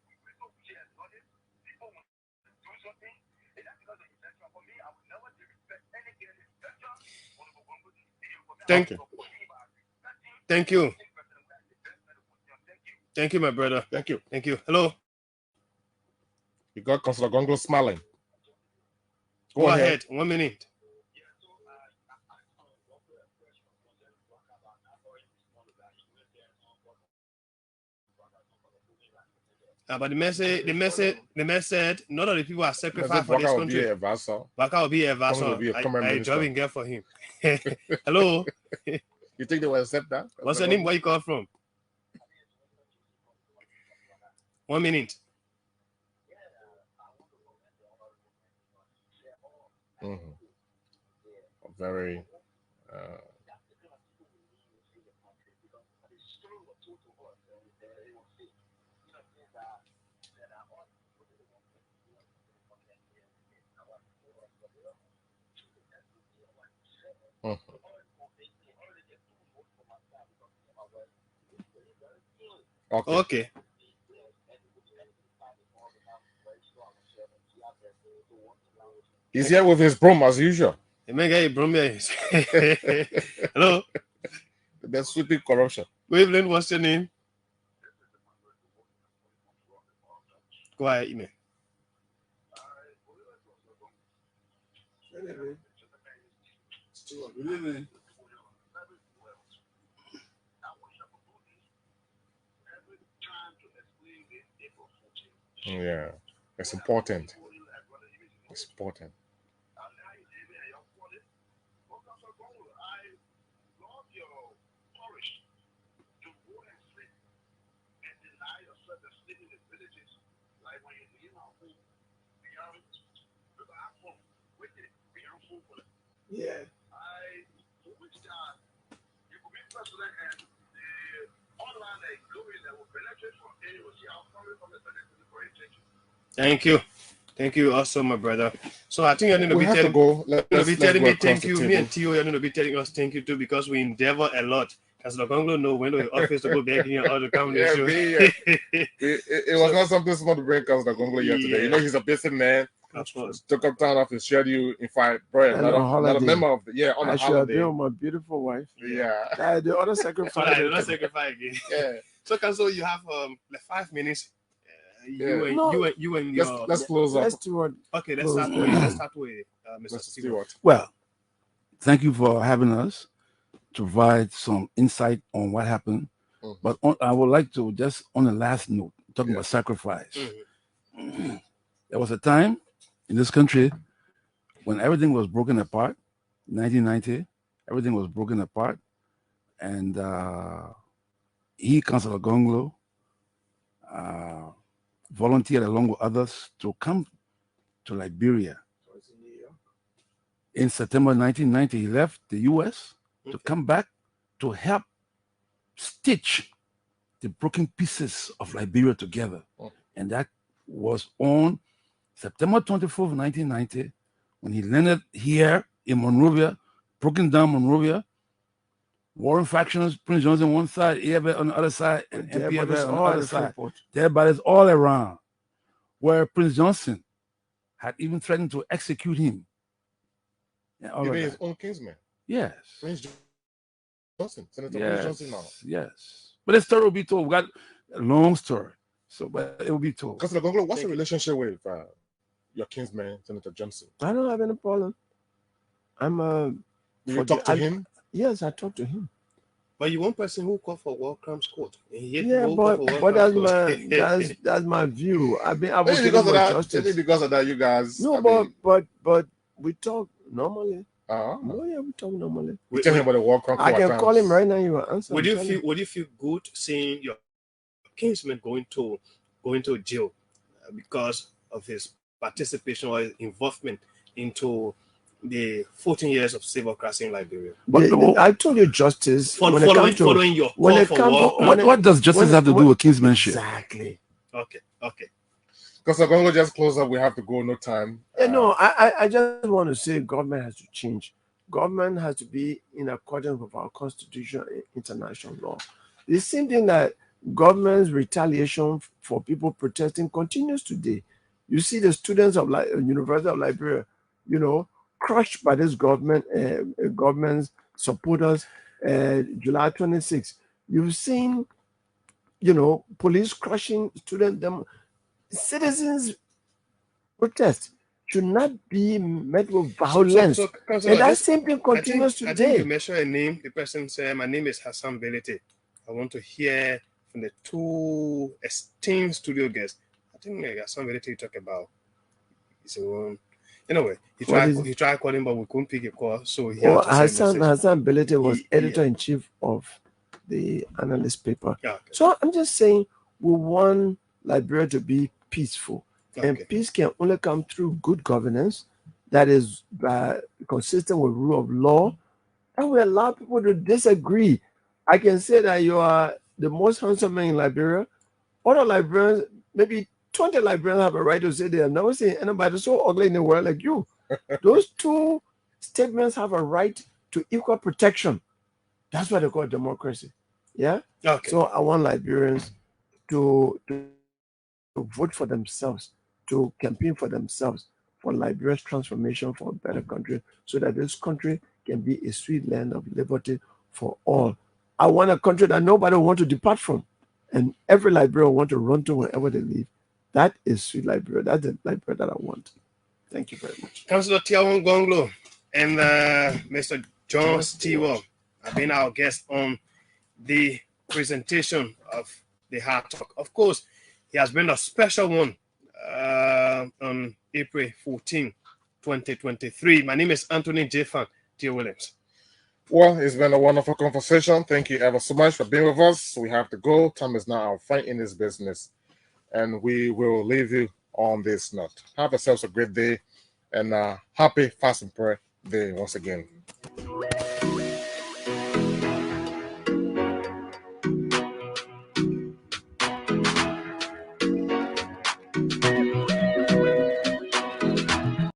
S1: Thank you. Thank you. Thank you, my brother.
S2: Thank you.
S1: Thank you. Hello.
S2: You got Councillor Gongloe smiling.
S1: Go ahead. 1 minute. But the message said none of the people are sacrificed for this country. Baka will be a vassal. I driving girl for him. Hello.
S2: You think they will accept that?
S1: What's your name? Where you call from? 1 minute.
S2: Very.
S1: Okay.
S2: He's here with his broom as usual.
S1: Hello.
S2: That's sweeping corruption.
S1: Waveland, what's your name? Go ahead, email.
S2: Yeah, it's important. It's important.
S3: Yeah.
S1: Thank you also, my brother. So I think you're going to
S2: We
S1: be
S2: have to
S1: telling,
S2: go.
S1: telling
S2: Let's go
S1: me
S2: across
S1: thank
S2: the
S1: you.
S2: table.
S1: Me and Tio, you're going to be telling us thank you too, because we endeavor a lot. As the Gongloe know, when we office to go back in or to come to the
S2: Yeah,
S1: show.
S2: it was not something small to bring Councilor Gongloe here today. You know, he's a busy man.
S1: Of course.
S2: Took up time off his schedule. In fact, bro,
S3: And
S2: not
S3: on
S2: a
S3: holiday.
S2: member of the on
S3: I
S2: a
S3: should have been
S2: holiday.
S3: with my beautiful wife.
S2: Yeah.
S3: The other
S1: So
S3: sacrifice.
S1: I did not sacrifice again.
S2: Yeah.
S1: So Council, you have like 5 minutes. You and your
S2: Let's close up.
S3: Let's do what.
S1: okay. Let's start with Mr. Stewart.
S4: Well, thank you for having us to provide some insight on what happened.
S2: Mhm.
S4: But I would like to just on the last note, talking about sacrifice. There was a time in this country when everything was broken apart. 1990, everything was broken apart, and Councilor Gongloe, volunteered along with others to come to Liberia. In September 1990, he left the U.S. to come back to help stitch the broken pieces of Liberia together. And that was on September 24th, 1990, when he landed here in Monrovia, broken down Monrovia, warring factions, Prince Johnson on one side, EFF on the other side, and MPF on the other side. Dead bodies all around, where Prince Johnson had even threatened to execute him.
S2: Even his own kinsman.
S4: Yes.
S2: Prince Johnson, Senator
S4: Yes.
S2: Prince Johnson now.
S4: Yes. But the story will be told. We got a long story, so but it will be told.
S2: Councilor Gongloe, what's your relationship with your kinsman, Senator Johnson?
S3: I don't have any problem.
S2: Do you talk to him?
S3: Yes, I talk to him.
S1: But you one person who called for war crimes court.
S3: Yeah, but that's my view. I was
S2: maybe because of that, you guys.
S3: No, but we talk normally.
S2: Oh
S3: yeah, we talk normally.
S2: We tell him about the war crimes.
S3: I can call him right now. You will answer.
S1: Would you feel good seeing your kinsman going to jail because of his participation or his involvement into the 14 years of civil crisis in Liberia?
S3: But I told you justice.
S1: Following your call for war.
S4: What does justice have to do with kinsmanship?
S3: Exactly.
S1: Okay.
S2: Because I'm going to just close up. We have to go. No time.
S3: No, I just want to say government has to change. Government has to be in accordance with our constitution and international law. The same thing that government's retaliation for people protesting continues today. You see the students of University of Liberia, crushed by this government's supporters. July 26th, you've seen, police crushing students. Citizens protest should not be met with violence. And that same thing continues today.
S1: I think you mentioned a name. The person said, "My name is Hassan Belete. I want to hear from the two esteemed studio guests." I think Hassan Belete you talk about. Anyway, he tried calling, but we couldn't pick a call. So
S3: Hassan Belete was editor-in-chief of the analyst paper. Okay. So I'm just saying we want Liberia to be peaceful. Okay. And peace can only come through good governance that is consistent with rule of law. And we allow people to disagree. I can say that you are the most handsome man in Liberia. Other Liberians, maybe 20 Liberians have a right to say they have never seen anybody so ugly in the world like you. Those two statements have a right to equal protection. That's what they call democracy. Yeah? Okay. So I want Liberians to vote for themselves, to campaign for themselves, for Liberia's transformation for a better country, so that this country can be a sweet land of liberty for all. I want a country that nobody will want to depart from, and every Liberian will want to run to wherever they live. That is sweet Liberia. That's the Liberia that I want. Thank you very much.
S1: Councillor Tiawan Gongloe and Mr. John Stewart have been our guests on the presentation of the Hard Talk. Of course, He has been a special one on April 14, 2023. My name is Anthony J. Fan, Tia Williams.
S2: Well, it's been a wonderful conversation. Thank you ever so much for being with us. We have to go. Time is now our fight in this business. And we will leave you on this note. Have yourselves a great day and happy fast and prayer day once again.